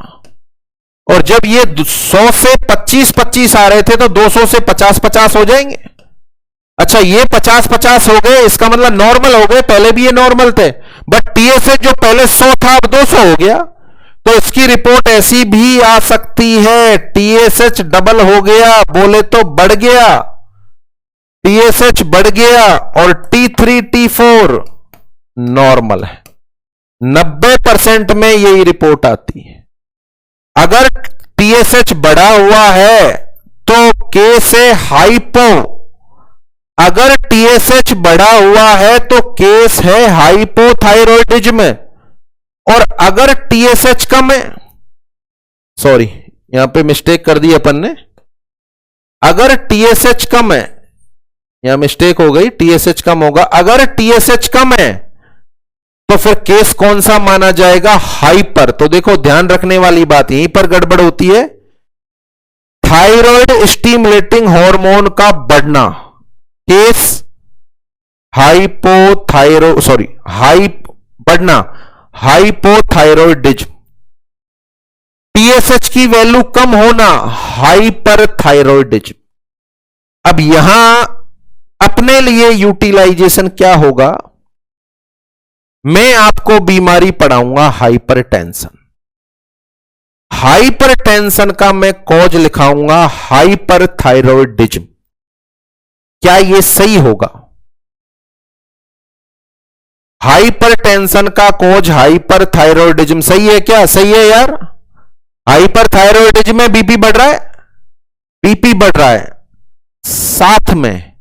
और जब ये 100 से 25-25 आ रहे थे तो 200 से 50-50 हो जाएंगे। अच्छा, ये 50-50 हो गए, इसका मतलब नॉर्मल हो गए, पहले भी ये नॉर्मल थे, बट TSH जो पहले 100 था अब 200 हो गया, तो इसकी रिपोर्ट ऐसी भी आ सकती है, TSH डबल हो गया, बोले तो बढ़ गया, TSH बढ़ गया और T3 T4 नॉर्मल है। 90% में यही रिपोर्ट आती है। अगर TSH बढ़ा हुआ है तो केस है हाइपो, अगर TSH बढ़ा हुआ है तो केस है हाइपोथायरॉयडिज्म, और अगर TSH कम है, सॉरी यहां पे मिस्टेक कर दी अपन ने, अगर TSH कम है, यहां मिस्टेक हो गई, TSH कम होगा, अगर TSH कम है तो फिर केस कौन सा माना जाएगा, हाइपर। तो देखो ध्यान रखने वाली बात यहीं पर गड़बड़ होती है, थायराइड स्टिमुलेटिंग हार्मोन का बढ़ना, केस हाइपोथायरो सॉरी बढ़ना हाइपोथायरॉयडिज्म, TSH की वैल्यू कम होना हाइपरथायरॉयडिज्म। अब यहां अपने लिए यूटिलाइजेशन क्या होगा, मैं आपको बीमारी पढ़ाऊंगा हाइपरटेंशन, हाइपरटेंशन का मैं कॉज लिखाऊंगा हाइपरथायरॉयडिज्म। क्या यह सही होगा? हाइपरटेंशन का कॉज हाइपरथायरॉयडिज्म सही है क्या? सही है यार। हाइपरथायरॉयडिज्म में बीपी बढ़ रहा है, बीपी बढ़ रहा है, साथ में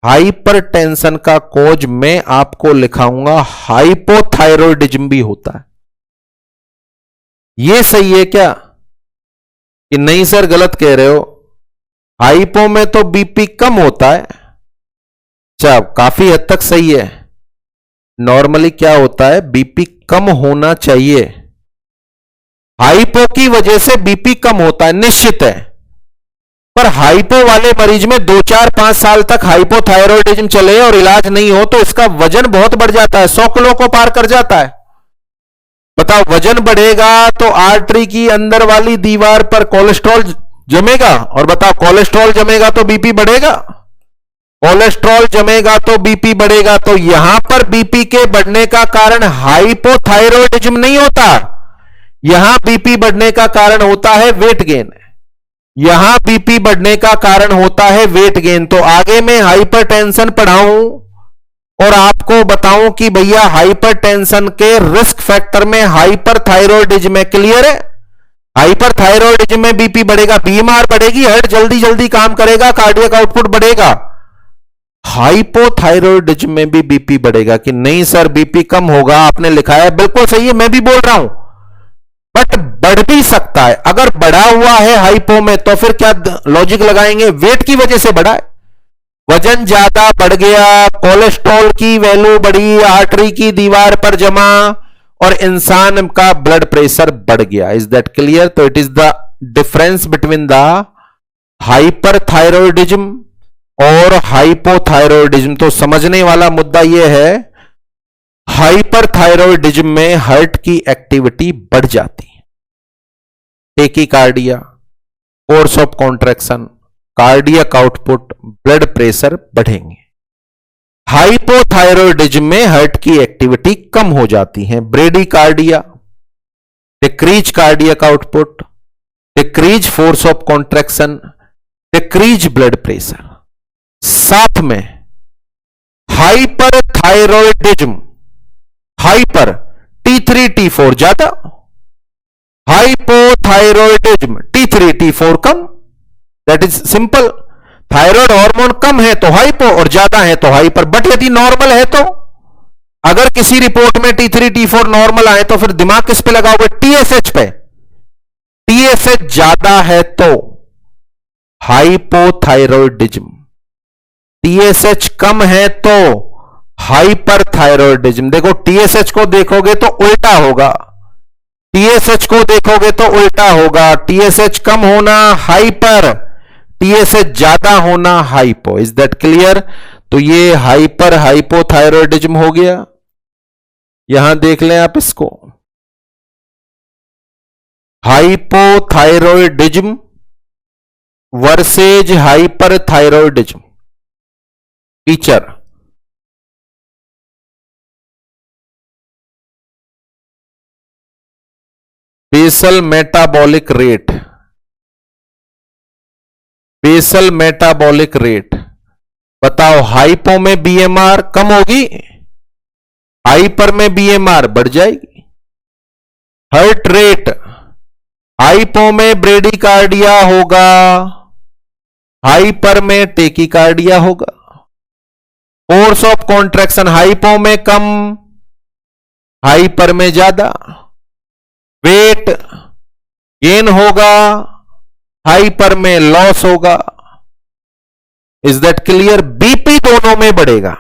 हाइपरटेंशन का कॉज मैं आपको लिखाऊंगा हाइपोथायरॉयडिज्म भी होता है। यह सही है क्या कि नहीं सर गलत कह रहे हो, हाइपो में तो बीपी कम होता है। अच्छा, काफी हद तक सही है। नॉर्मली क्या होता है, बीपी कम होना चाहिए, हाइपो की वजह से बीपी कम होता है, निश्चित है। पर हाइपो वाले मरीज में 2-4-5 साल तक हाइपोथायरॉयडिज्म चले और इलाज नहीं हो तो इसका वजन बहुत बढ़ जाता है, 100 किलो को पार कर जाता है। बताओ, वजन बढ़ेगा तो आर्टरी की अंदर वाली दीवार पर कोलेस्ट्रॉल जमेगा, और बताओ कोलेस्ट्रॉल जमेगा तो बीपी बढ़ेगा, कोलेस्ट्रॉल जमेगा तो बीपी बढ़ेगा। तो यहां पर बीपी के बढ़ने का कारण हाइपोथायरॉयडिज्म नहीं होता, यहां बीपी बढ़ने का कारण होता है वेट गेन, यहां बीपी बढ़ने का कारण होता है वेट गेन। तो आगे मैं हाइपरटेंशन पढ़ाऊं और आपको बताऊं कि भैया हाइपरटेंशन के रिस्क फैक्टर में हाइपरथायरॉयडिज्म है, क्लियर है? हाइपरथायरॉयडिज्म में बीपी बढ़ेगा, बीमार बढ़ेगी, हार्ट जल्दी जल्दी काम करेगा, कार्डियक आउटपुट बढ़ेगा। हाइपोथायरॉयडिज्म में भी बीपी बढ़ेगा कि नहीं सर बीपी कम होगा, आपने लिखा है बिल्कुल सही है, मैं भी बोल रहा हूं, बट बढ़ भी सकता है। अगर बढ़ा हुआ है हाइपो में तो फिर क्या लॉजिक लगाएंगे, वेट की वजह से बढ़ा है, वजन ज्यादा बढ़ गया, कोलेस्ट्रॉल की वैल्यू बढ़ी, आर्टरी की दीवार पर जमा और इंसान का ब्लड प्रेशर बढ़ गया। Is that clear? तो it is the difference between the hyperthyroidism और हाइपोथायरॉयडिज्म। तो समझने वाला मुद्दा यह है, हाइपरथायरॉयडिज्म में हार्ट की एक्टिविटी बढ़ जाती है, tachycardia, force of contraction, cardiac output, blood pressure बढ़ेंगे। हाइपोथायरॉयडिज्म में हार्ट की एक्टिविटी कम हो जाती है, bradycardia, decrease cardiac output, decrease force of contraction, decrease blood pressure, साथ में हाइपरथायरॉयडिज्म, हाइपर T3 T4 ज्यादा, हाइपोथायरॉयडिज्म T3 T4 कम। That is simple. Thyroid hormone कम है तो हाइपो और ज्यादा है तो हाइपर। बट यदि नॉर्मल है तो, अगर किसी रिपोर्ट में T3 T4 नॉर्मल आए तो फिर दिमाग किस पे लगाओगे? TSH पे। टीएसएच ज्यादा है तो हाइपोथायरॉयडिज्म, टीएसएच कम है तो हाइपरथायरॉयडिज्म। देखो टीएसएच को देखोगे तो उल्टा होगा, टीएसएच को देखोगे तो उल्टा होगा, टीएसएच कम होना हाइपर, टीएसएच ज्यादा होना हाइपो। Is that clear? तो ये हाइपर हाइपोथायरॉयडिज्म हो गया। यहां देख लें आप इसको, hypothyroidism versus hyperthyroidism. Teacher, basal metabolic rate, basal metabolic rate बताओ, हाइपो में बीएमआर कम होगी, हाइपर में बीएमआर बढ़ जाएगी। हार्ट रेट, हाइपो में ब्रेडिकार्डिया होगा, हाइपर में टेकिकार्डिया होगा। फोर्स ऑफ कॉन्ट्रैक्शन, हाइपो में कम, हाइपर में ज्यादा। वेट गेन होगा, हाइपर में लॉस होगा। Is that clear? बीपी दोनों में बढ़ेगा।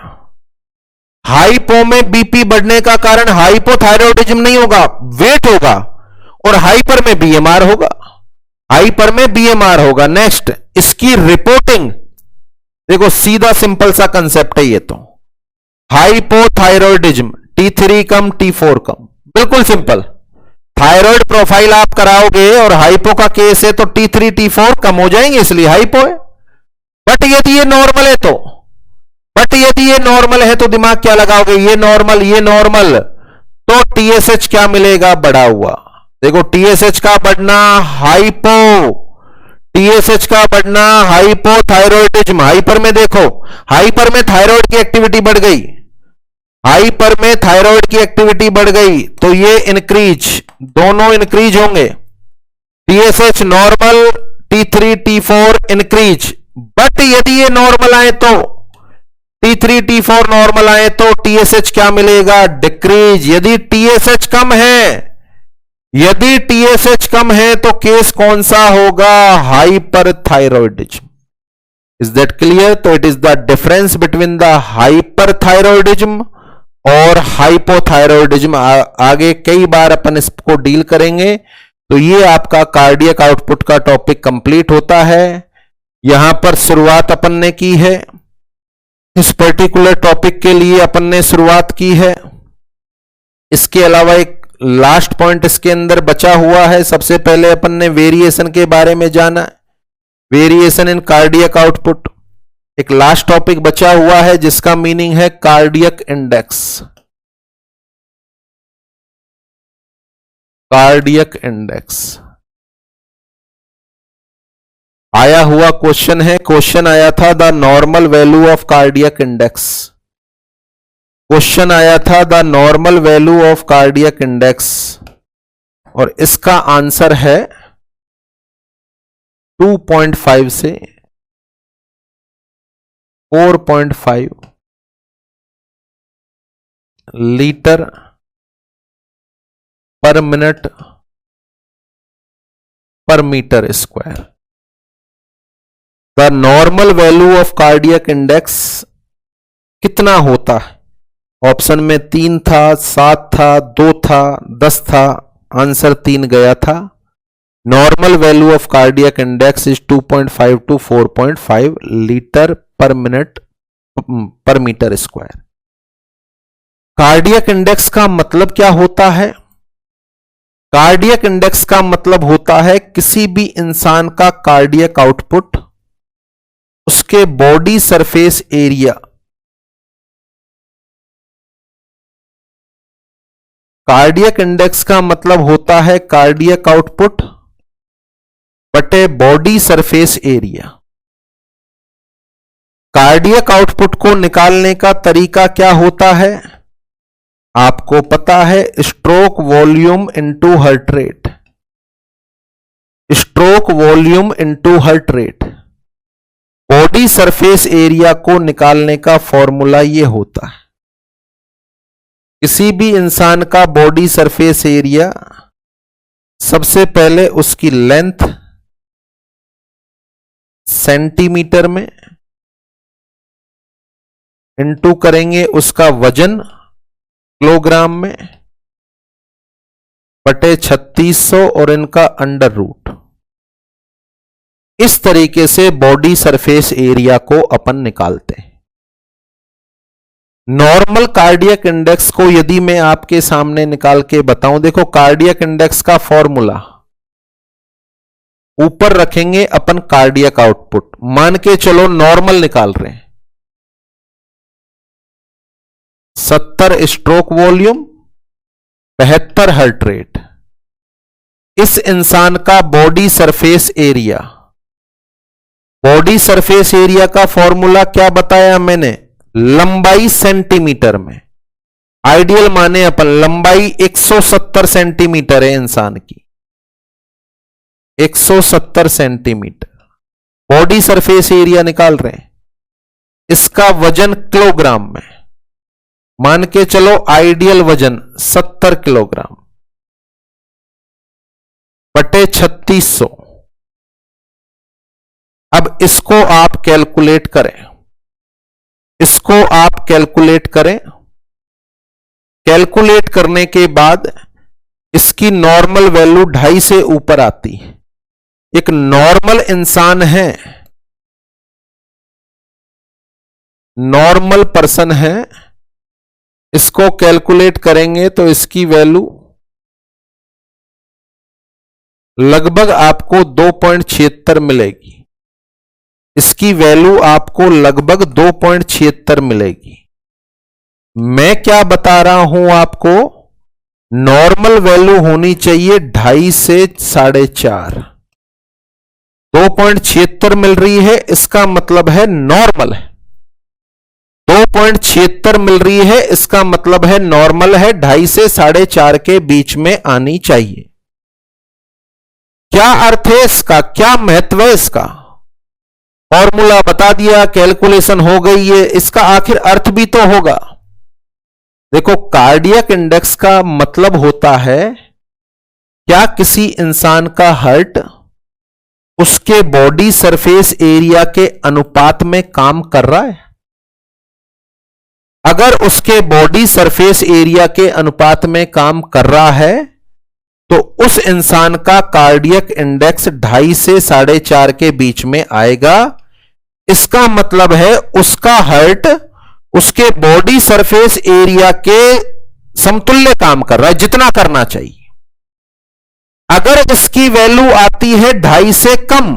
हाइपो में बीपी बढ़ने का कारण हाइपोथायरॉयडिज्म नहीं होगा, वेट होगा, और हाइपर में बीएमआर होगा, हाइपर में बीएमआर होगा। नेक्स्ट, इसकी रिपोर्टिंग देखो, सीधा सिंपल सा कंसेप्ट है ये तो। हाइपोथायरॉयडिज्म T3 कम T4 कम, बिल्कुल सिंपल। थायराइड प्रोफाइल आप कराओगे और हाइपो का केस है तो T3 T4 कम हो जाएंगे, इसलिए हाइपो है। बट यदि ये नॉर्मल है तो, बट यदि ये नॉर्मल है तो दिमाग क्या लगाओगे, ये नॉर्मल, तो टीएसएच क्या मिलेगा, बढ़ा हुआ। देखो टीएसएच का बढ़ना हाइपो, टीएसएच का बढ़ना हाइपोथायरॉयडिज्म। हाइपर में देखो, हाइपर में थायराइड की एक्टिविटी बढ़ गई, हाइपर में थायराइड की एक्टिविटी बढ़ गई तो ये इंक्रीज, दोनों इंक्रीज होंगे। TSH normal, T3 T4 increase. But यदि ये नॉर्मल आए तो, T3 T4 नॉर्मल आए तो टीएसएच क्या मिलेगा, डिक्रीज। यदि टीएसएच कम है, यदि टीएसएच कम है तो केस कौन सा होगा, हाइपरथायरॉयडिज्म। Is that clear? तो it is the difference between the hyperthyroidism और हाइपोथायरॉयडिज्म। आगे कई बार अपन इसको डील करेंगे। तो ये आपका कार्डियक आउटपुट का टॉपिक कंप्लीट होता है। यहां पर शुरुआत अपन ने की है, इस पर्टिकुलर टॉपिक के लिए अपन ने शुरुआत की है। इसके अलावा एक लास्ट पॉइंट इसके अंदर बचा हुआ है। सबसे पहले अपन ने वेरिएशन के बारे में जाना, वेरिएशन इन कार्डियक आउटपुट। एक लास्ट टॉपिक बचा हुआ है जिसका मीनिंग है कार्डियक इंडेक्स। कार्डियक इंडेक्स आया हुआ क्वेश्चन है, क्वेश्चन आया था the normal value of cardiac index. Question आया था the normal value of cardiac index, और इसका आंसर है 2.5 से 4.5 litre per minute per metre square. The normal value of cardiac index कितना होता है? ऑप्शन में 3 था, 7 था, 2 था, 10 था। आंसर 3 गया था। Normal value of cardiac index is 2.5 to 4.5 litre per minute per metre square. Cardiac index का मतलब क्या होता है? कार्डियक इंडेक्स का मतलब होता है किसी भी इंसान का कार्डियक आउटपुट उसके body surface area, cardiac index का मतलब होता है कार्डियक आउटपुट बटे body surface area. Cardiac output को निकालने का तरीका क्या होता है? आपको पता है, stroke volume into heart rate, stroke volume into heart rate. Body surface area को निकालने का फॉर्मूला यह होता है। किसी भी इंसान का बॉडी सरफेस एरिया सबसे पहले उसकी लेंथ सेंटीमीटर में, इनटू करेंगे उसका वजन किलोग्राम में बटे 3600 और इनका अंडर रूट। इस तरीके से बॉडी सरफेस एरिया को अपन निकालते हैं। नॉर्मल कार्डियक इंडेक्स को यदि मैं आपके सामने निकाल के बताऊं, देखो कार्डियक इंडेक्स का फॉर्मूला ऊपर रखेंगे अपन कार्डियक आउटपुट, मान के चलो नॉर्मल निकाल रहे हैं, 70 स्ट्रोक वॉल्यूम, 72 हार्ट रेट। इस इंसान का body surface area, body surface area का फॉर्मूला क्या बताया मैंने, लंबाई सेंटीमीटर में। आइडियल माने अपन लंबाई 170 सेंटीमीटर है इंसान की, 170 सेंटीमीटर बॉडी सरफेस एरिया निकाल रहे हैं। इसका वजन किलोग्राम में, मान के चलो आइडियल वजन 70 किलोग्राम बटे 3600। अब इसको आप कैलकुलेट करें, इसको आप कैलकुलेट करें। कैलकुलेट करने के बाद इसकी नॉर्मल वैल्यू 2.5 से ऊपर आती है। एक नॉर्मल इंसान है, नॉर्मल पर्सन है, इसको कैलकुलेट करेंगे तो इसकी वैल्यू लगभग आपको 2.76 मिलेगी। इसकी वैल्यू आपको लगभग 2.76 मिलेगी। मैं क्या बता रहा हूं आपको, नॉर्मल वैल्यू होनी चाहिए 2.5 से 4.5। 2.76 मिल रही है, इसका मतलब है नॉर्मल है। 2.76 मिल रही है, इसका मतलब है नॉर्मल है, 2.5 से 4.5 के बीच में आनी चाहिए। क्या अर्थ है इसका, क्या महत्व है इसका? फॉर्मूला बता दिया, कैलकुलेशन हो गई है, इसका आखिर अर्थ भी तो होगा। देखो कार्डियक इंडेक्स का मतलब होता है क्या किसी इंसान का हार्ट उसके बॉडी सरफेस एरिया के अनुपात में काम कर रहा है। अगर उसके बॉडी सरफेस एरिया के अनुपात में काम कर रहा है तो उस इंसान का कार्डियक इंडेक्स 2.5 से 4.5 के बीच में आएगा। इसका मतलब है उसका हार्ट उसके बॉडी सरफेस एरिया के समतुल्य काम कर रहा है, जितना करना चाहिए। अगर इसकी वैल्यू आती है 2.5 से कम,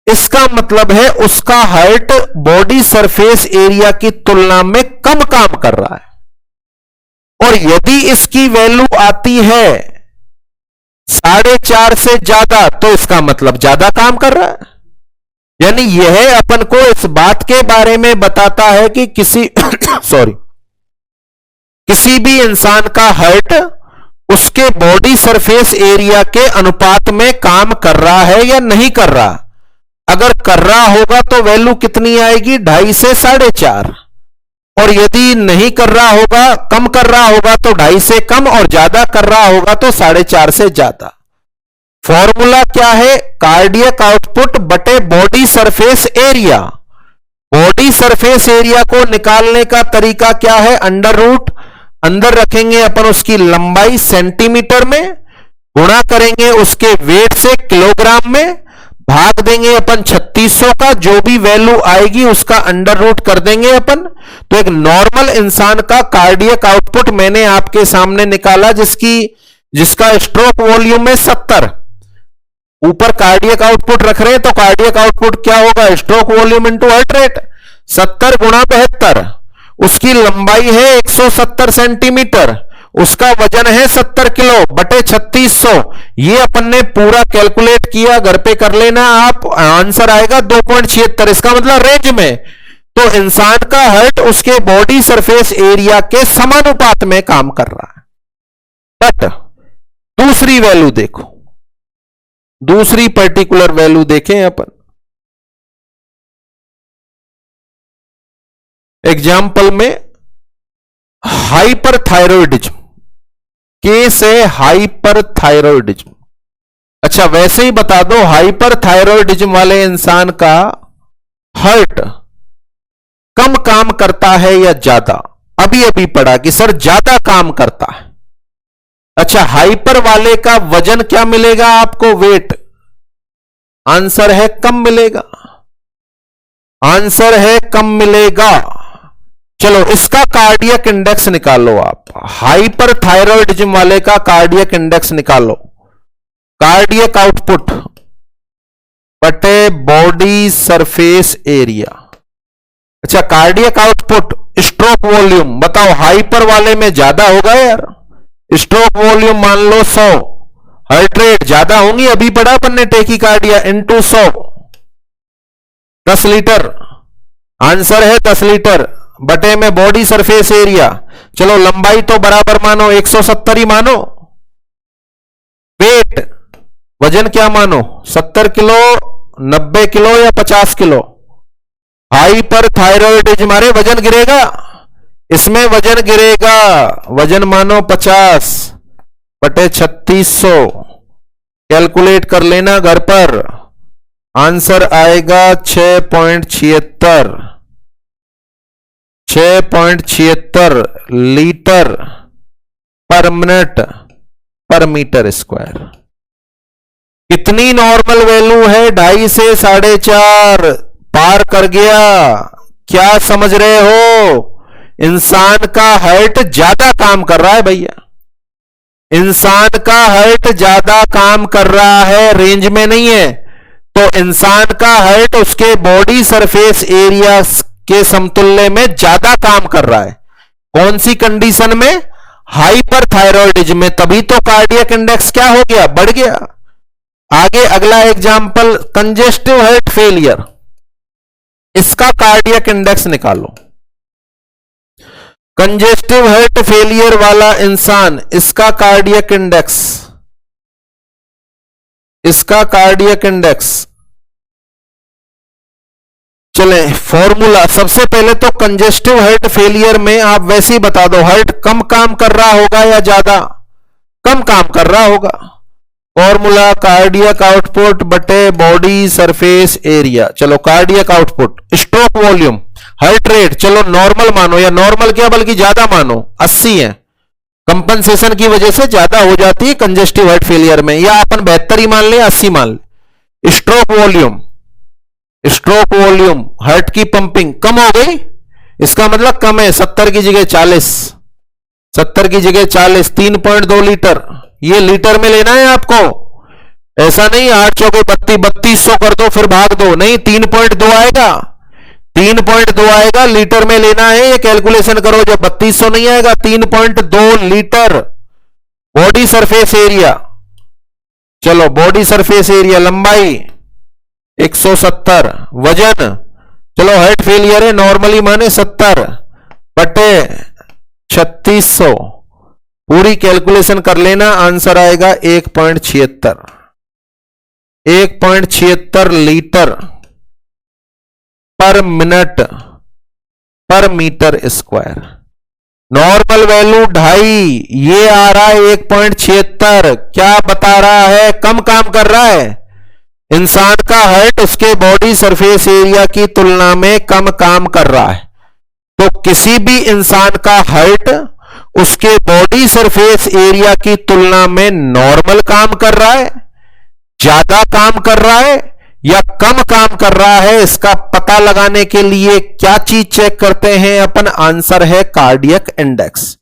इसका मतलब है उसका हार्ट बॉडी सरफेस एरिया की तुलना में कम काम कर रहा है। और यदि इसकी वैल्यू आती है 4.5 से ज्यादा, तो इसका मतलब ज्यादा काम कर रहा है। यानी यह अपन को इस बात के बारे में बताता है कि किसी किसी भी इंसान का हार्ट उसके बॉडी सरफेस एरिया के अनुपात में काम कर रहा है या नहीं कर रहा। अगर कर रहा होगा तो वैल्यू कितनी आएगी, 2.5 से 4.5। और यदि नहीं कर रहा होगा, कम कर रहा होगा तो 2.5 से कम, और ज्यादा कर रहा होगा तो 4.5 से ज्यादा। फॉर्मूला क्या है, कार्डियक आउटपुट बटे body surface area. Body surface area को निकालने का तरीका क्या है, अंडर रूट, अंदर रखेंगे अपन उसकी लंबाई सेंटीमीटर में, गुणा करेंगे उसके वेट से किलोग्राम में, भाग देंगे अपन 3600 का, जो भी वैल्यू आएगी उसका अंडर रूट कर देंगे अपन। तो एक नॉर्मल इंसान का कार्डियक आउटपुट मैंने आपके सामने निकाला, जिसका स्ट्रोक वॉल्यूम है 70। ऊपर कार्डियक आउटपुट रख रहे हैं तो कार्डियक आउटपुट क्या होगा, stroke volume into heart rate, 70 गुणा 72। उसकी लंबाई है 170 सेंटीमीटर, उसका वजन है 70 किलो बटे 3600। ये अपन ने पूरा कैलकुलेट किया, घर पे कर लेना आप, आंसर आएगा 2.76। इसका मतलब रेंज में। तो इंसान का हार्ट उसके बॉडी सरफेस एरिया के समानुपात में काम कर रहा है। बट दूसरी वैल्यू देखो, दूसरी पर्टिकुलर वैल्यू देखें अपन। एग्जाम्पल में हाइपरथायरॉयडिज्म, केस है हाइपरथायरॉयडिज्म। अच्छा वैसे ही बता दो, हाइपरथायरॉयडिज्म वाले इंसान का हार्ट कम काम करता है या ज्यादा? अभी अभी पढ़ा कि सर ज्यादा काम करता है। अच्छा हाइपर वाले का वजन क्या मिलेगा आपको? वेट। आंसर है कम मिलेगा, आंसर है कम मिलेगा। चलो इसका कार्डियक इंडेक्स निकालो आप, हाइपरथायरॉयडिज्म वाले का कार्डियक इंडेक्स निकालो। कार्डियक आउटपुट बटे बॉडी सरफेस एरिया। अच्छा कार्डियक आउटपुट स्ट्रोक वॉल्यूम बताओ, हाइपर वाले में ज्यादा होगा यार। स्ट्रोक वॉल्यूम मान लो 100, हार्ट रेट ज्यादा होंगी, अभी पढ़ा अपन ने टेकीकार्डिया इनटू 100, 10 लीटर। आंसर है 10 लीटर बटे में बॉडी सरफेस एरिया। चलो लंबाई तो बराबर मानो, 170 ही मानो। वेट वजन क्या मानो, 70 किलो, 90 किलो या 50 किलो? हाइपरथायरॉयडिज्म हमारे वजन गिरेगा, इसमें वजन गिरेगा, वजन मानो 50 बटे 3600। कैलकुलेट कर लेना घर पर, आंसर आएगा 6.76 litre per minute per metre square. कितनी नॉर्मल वैल्यू है? 2.5 से 4.5 पार कर गया। क्या समझ रहे हो? इंसान का हार्ट ज्यादा काम कर रहा है भैया, इंसान का हार्ट ज्यादा काम कर रहा है, रेंज में नहीं है। तो इंसान का हार्ट उसके बॉडी सरफेस एरिया के समतुल्य में ज्यादा काम कर रहा है। कौन सी कंडीशन में? हाइपरथायरॉयडिज्म में। तभी तो कार्डियक इंडेक्स क्या हो गया? बढ़ गया। आगे अगला एग्जांपल, कंजेस्टिव हार्ट फेलियर, इसका कार्डियक इंडेक्स निकालो। कंजेस्टिव हार्ट फेलियर वाला इंसान, इसका कार्डियक इंडेक्स, इसका कार्डियक इंडेक्स। चले फॉर्मूला, सबसे पहले तो कंजेस्टिव हार्ट फेलियर में आप वैसे ही बता दो, हार्ट कम काम कर रहा होगा या ज्यादा? कम काम कर रहा होगा। फॉर्मूला कार्डियक आउटपुट बटे बॉडी सरफेस एरिया। चलो cardiac output, stroke volume, heart rate चलो नॉर्मल मानो, या नॉर्मल क्या बल्कि ज्यादा मानो, 80 है। कंपनसेशन की वजह से ज्यादा हो जाती है कंजेस्टिव हार्ट फेलियर में, या अपन 72 ही मान ले, 80 मान ले। Stroke volume, stroke volume, heart की पंपिंग कम हो गई, इसका मतलब कम है, 70 की जगह 40, 70 की जगह 40, 3.2 लीटर। ये लीटर में लेना है आपको, ऐसा नहीं 8 चौके 3200 कर दो फिर भाग दो, नहीं 3.2 आएगा, 3.2 आएगा, लीटर में लेना है। ये कैलकुलेशन करो, जब 3200 नहीं आएगा, 3.2 लीटर बॉडी सरफेस एरिया। चलो बॉडी सरफेस एरिया, लंबाई 170, वजन चलो हार्ट फेलियर है, नॉर्मली माने 70 बटे 3600, पूरी कैलकुलेशन कर लेना, आंसर आएगा 1.76 litre per minute per metre square. Normal value 2.5, ये आ रहा है 1.76। क्या बता रहा है? कम काम कर रहा है। इंसान का हार्ट उसके बॉडी सरफेस एरिया की तुलना में कम काम कर रहा है। तो किसी भी इंसान का हार्ट उसके बॉडी सरफेस एरिया की तुलना में नॉर्मल काम कर रहा है, ज्यादा काम कर रहा है या कम काम कर रहा है, इसका पता लगाने के लिए क्या चीज चेक करते हैं अपन? आंसर है cardiac index.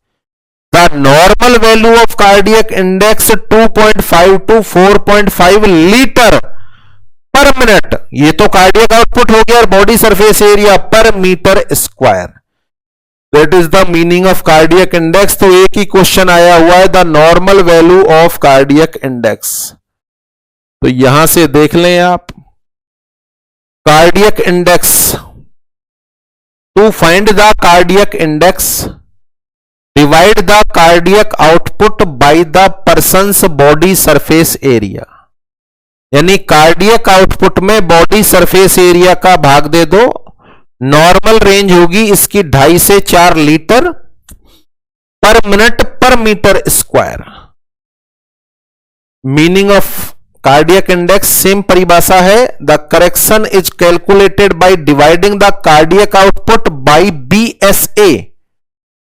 The normal value of cardiac index 2.5 to 4.5 litre per minute. ये तो कार्डियक आउटपुट हो गया और body surface area per metre square. That is the meaning of cardiac index. तो एक ही क्वेश्चन आया हुआ है, the normal value of cardiac index. तो यहां से देख लें आप, cardiac index, to find the cardiac index divide the cardiac output by the persons body surface area. यानी कार्डियक आउटपुट में बॉडी सरफेस एरिया का भाग दे दो। नॉर्मल रेंज होगी इसकी 2.5 से 4 litre, per minute per metre square. Meaning of cardiac index same परिभाषा है, the correction is calculated by dividing the cardiac output by BSA।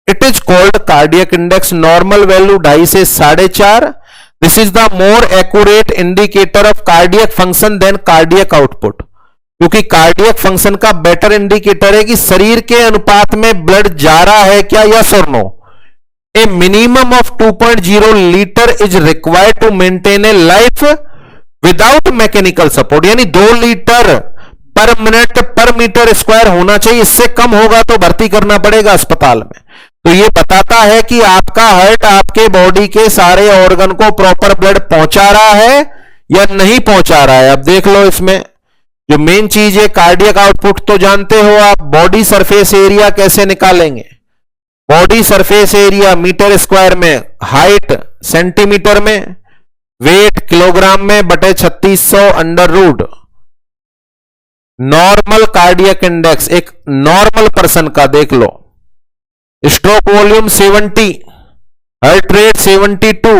It is called cardiac index. Normal value 2.5 से 4.5। This is the more accurate indicator of cardiac function than cardiac output, क्योंकि cardiac function का better indicator है कि शरीर के अनुपात में blood जा रहा है क्या, यस और no. A minimum of 2.0 litre is required to maintain a life without mechanical support, यानी 2 litre per minute per metre square होना चाहिए। इससे कम होगा तो भर्ती करना पड़ेगा अस्पताल में। तो ये बताता है कि आपका हार्ट आपके बॉडी के सारे ऑर्गन को प्रॉपर ब्लड पहुंचा रहा है या नहीं पहुंचा रहा है। अब देख लो, इसमें जो मेन चीज है कार्डियक आउटपुट तो जानते हो आप। बॉडी सरफेस एरिया कैसे निकालेंगे? Body surface area metre square में, हाइट सेंटीमीटर में, वेट किलोग्राम में बटे 3600 under root. Normal cardiac index एक नॉर्मल पर्सन का देख लो, स्ट्रोक वॉल्यूम 70, हार्ट रेट 72,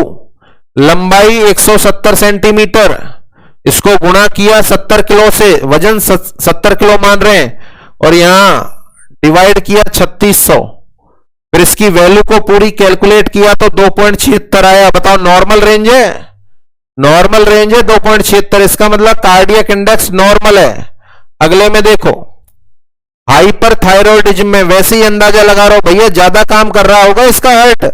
लंबाई 170 सेंटीमीटर, इसको गुणा किया 70 किलो से, वजन 70 किलो मान रहे हैं, और यहां डिवाइड किया 3600, फिर इसकी वैल्यू को पूरी कैलकुलेट किया तो 2.76 आया। बताओ नॉर्मल रेंज है? नॉर्मल रेंज है 2.76। इसका मतलब कार्डियक इंडेक्स नॉर्मल है। अगले में देखो, हाइपरथायरॉयडिज्म में वैसे ही अंदाजा लगा रहा हो भैया, ज्यादा काम कर रहा होगा इसका हार्ट।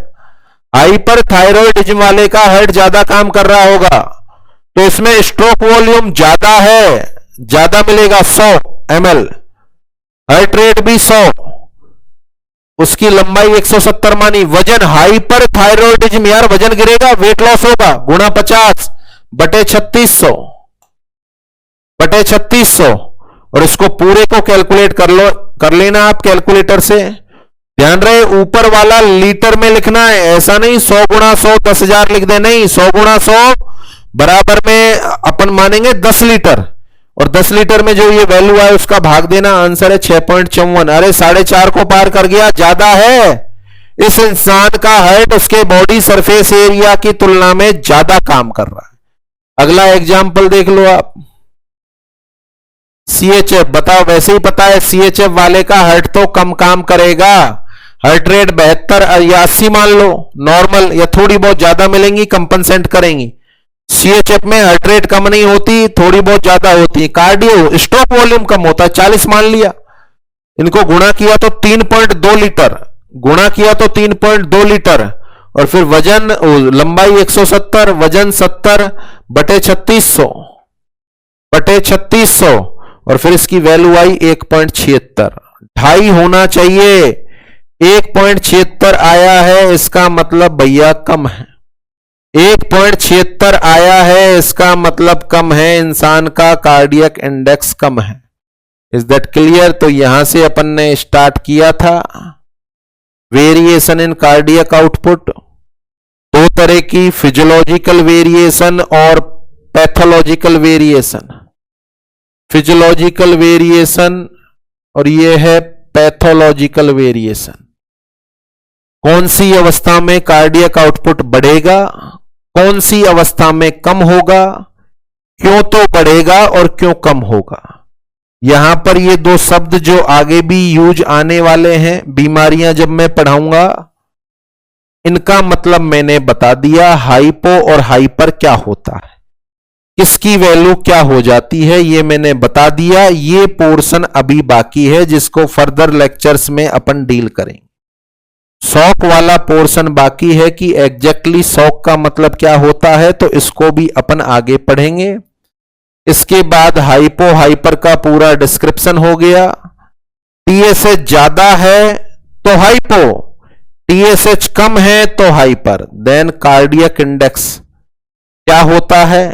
हाइपरथायरॉयडिज्म वाले का हार्ट ज्यादा काम कर रहा होगा, तो इसमें स्ट्रोक वॉल्यूम ज्यादा है, ज्यादा मिलेगा 100 ml, हार्ट रेट भी 100, उसकी लंबाई 170 मानी, वजन हाइपरथायरॉयडिज्म यार वजन गिरेगा, वेट लॉस होगा, गुणा 50 बटे 3600 बटे 3600, और इसको पूरे को कैलकुलेट कर लेना आप कैलकुलेटर से। ध्यान रहे ऊपर वाला लीटर में लिखना है, ऐसा नहीं 100 गुणा 100 10,000 लिख दे, नहीं 100 गुणा 100 बराबर में अपन मानेंगे 10 लीटर, और 10 लीटर में जो ये वैल्यू आए उसका भाग देना, आंसर है 6.54। अरे 4.5 को पार कर गया, ज्यादा है। इस इंसान का हार्ट उसके बॉडी सरफेस एरिया की तुलना में ज्यादा काम कर रहा है। अगला एग्जाम्पल देख लो आप, CHF। बताओ, वैसे ही पता है CHF वाले का हार्ट तो कम काम करेगा। हार्ट रेट 72 या 80 मान लो नॉर्मल, या थोड़ी बहुत ज्यादा मिलेंगी कंपनसेट करेंगी। CHF में हार्ट रेट कम नहीं होती, थोड़ी बहुत ज्यादा होती है। कार्डियो स्ट्रोक वॉल्यूम कम होता है, 40 मान लिया, इनको गुणा किया तो 3.2 लीटर, गुणा किया तो 3.2 लीटर, और फिर वजन लंबाई 170, वजन 70 बटे 3600 बटे 3600, और फिर इसकी वैल्यू आई 1.76। 2.5 होना चाहिए, 1.76 आया है, इसका मतलब भैया कम है। 1.76 आया है, इसका मतलब कम है, इंसान का कार्डियक इंडेक्स कम है। Is that clear? तो यहां से अपन ने स्टार्ट किया था वेरिएशन इन कार्डियक आउटपुट। 2 तरह की, फिजियोलॉजिकल वेरिएशन और पैथोलॉजिकल वेरिएशन। फिजियोलॉजिकल वेरिएशन और यह है पैथोलॉजिकल वेरिएशन। कौन सी अवस्था में कार्डियक आउटपुट बढ़ेगा, कौन सी अवस्था में कम होगा, क्यों तो बढ़ेगा और क्यों कम होगा। यहां पर ये 2 शब्द जो आगे भी यूज आने वाले हैं, बीमारियां जब मैं पढ़ाऊंगा, इनका मतलब मैंने बता दिया। हाइपो और हाइपर क्या होता है, किसकी वैल्यू क्या हो जाती है, ये मैंने बता दिया। ये पोर्शन अभी बाकी है जिसको फर्दर लेक्चर्स में अपन डील करेंगे। शॉक वाला पोर्शन बाकी है कि एग्जैक्टली शॉक का मतलब क्या होता है, तो इसको भी अपन आगे पढ़ेंगे। इसके बाद हाइपो हाइपर का पूरा डिस्क्रिप्शन हो गया। TSH ज्यादा है तो हाइपो, TSH कम है तो हाइपर। देन कार्डियक इंडेक्स क्या होता है,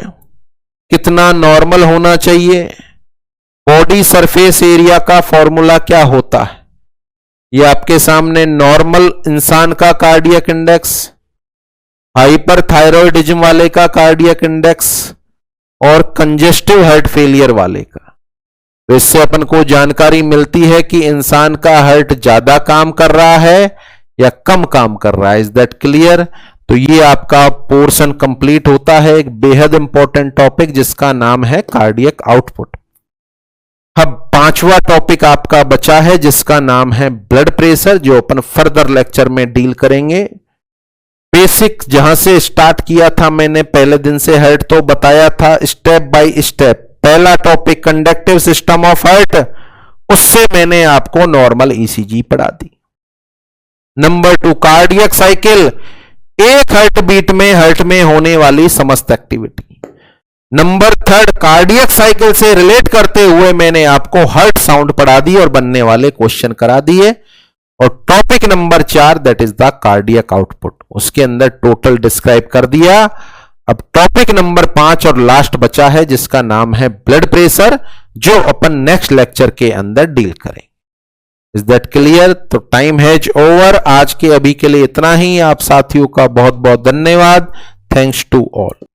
कितना नॉर्मल होना चाहिए, बॉडी सरफेस एरिया का फॉर्मूला क्या होता है, ये आपके सामने नॉर्मल इंसान का कार्डियक इंडेक्स, हाइपरथायरॉयडिज्म वाले का कार्डियक इंडेक्स, और कंजेस्टिव हार्ट फेलियर वाले का। तो इससे अपन को जानकारी मिलती है कि इंसान का हार्ट ज्यादा काम कर रहा है या कम काम कर रहा है। Is that clear? तो ये आपका पोर्शन कंप्लीट होता है एक बेहद इंपॉर्टेंट टॉपिक जिसका नाम है कार्डियक आउटपुट। अब पांचवा टॉपिक आपका बचा है जिसका नाम है ब्लड प्रेशर, जो अपन फर्दर लेक्चर में डील करेंगे। बेसिक जहां से स्टार्ट किया था मैंने पहले दिन से हार्ट तो बताया था स्टेप बाय स्टेप। पहला topic conductive system of heart, उससे मैंने आपको नॉर्मल ईसीजी पढ़ा दी। नंबर 2 कार्डियक साइकिल, एक हार्ट बीट में हार्ट में होने वाली समस्त एक्टिविटी। नंबर 3 कार्डियक साइकिल से रिलेट करते हुए मैंने आपको हार्ट साउंड पढ़ा दी और बनने वाले क्वेश्चन करा दिए। और topic number 4 that is the cardiac output, उसके अंदर टोटल डिस्क्राइब कर दिया। अब टॉपिक नंबर 5 और लास्ट बचा है जिसका नाम है ब्लड प्रेशर, जो अपन नेक्स्ट लेक्चर के अंदर डील करेंगे। Is that clear? तो टाइम हैज ओवर। आज के अभी के लिए इतना ही। आप साथियों का बहुत बहुत धन्यवाद। Thanks to all.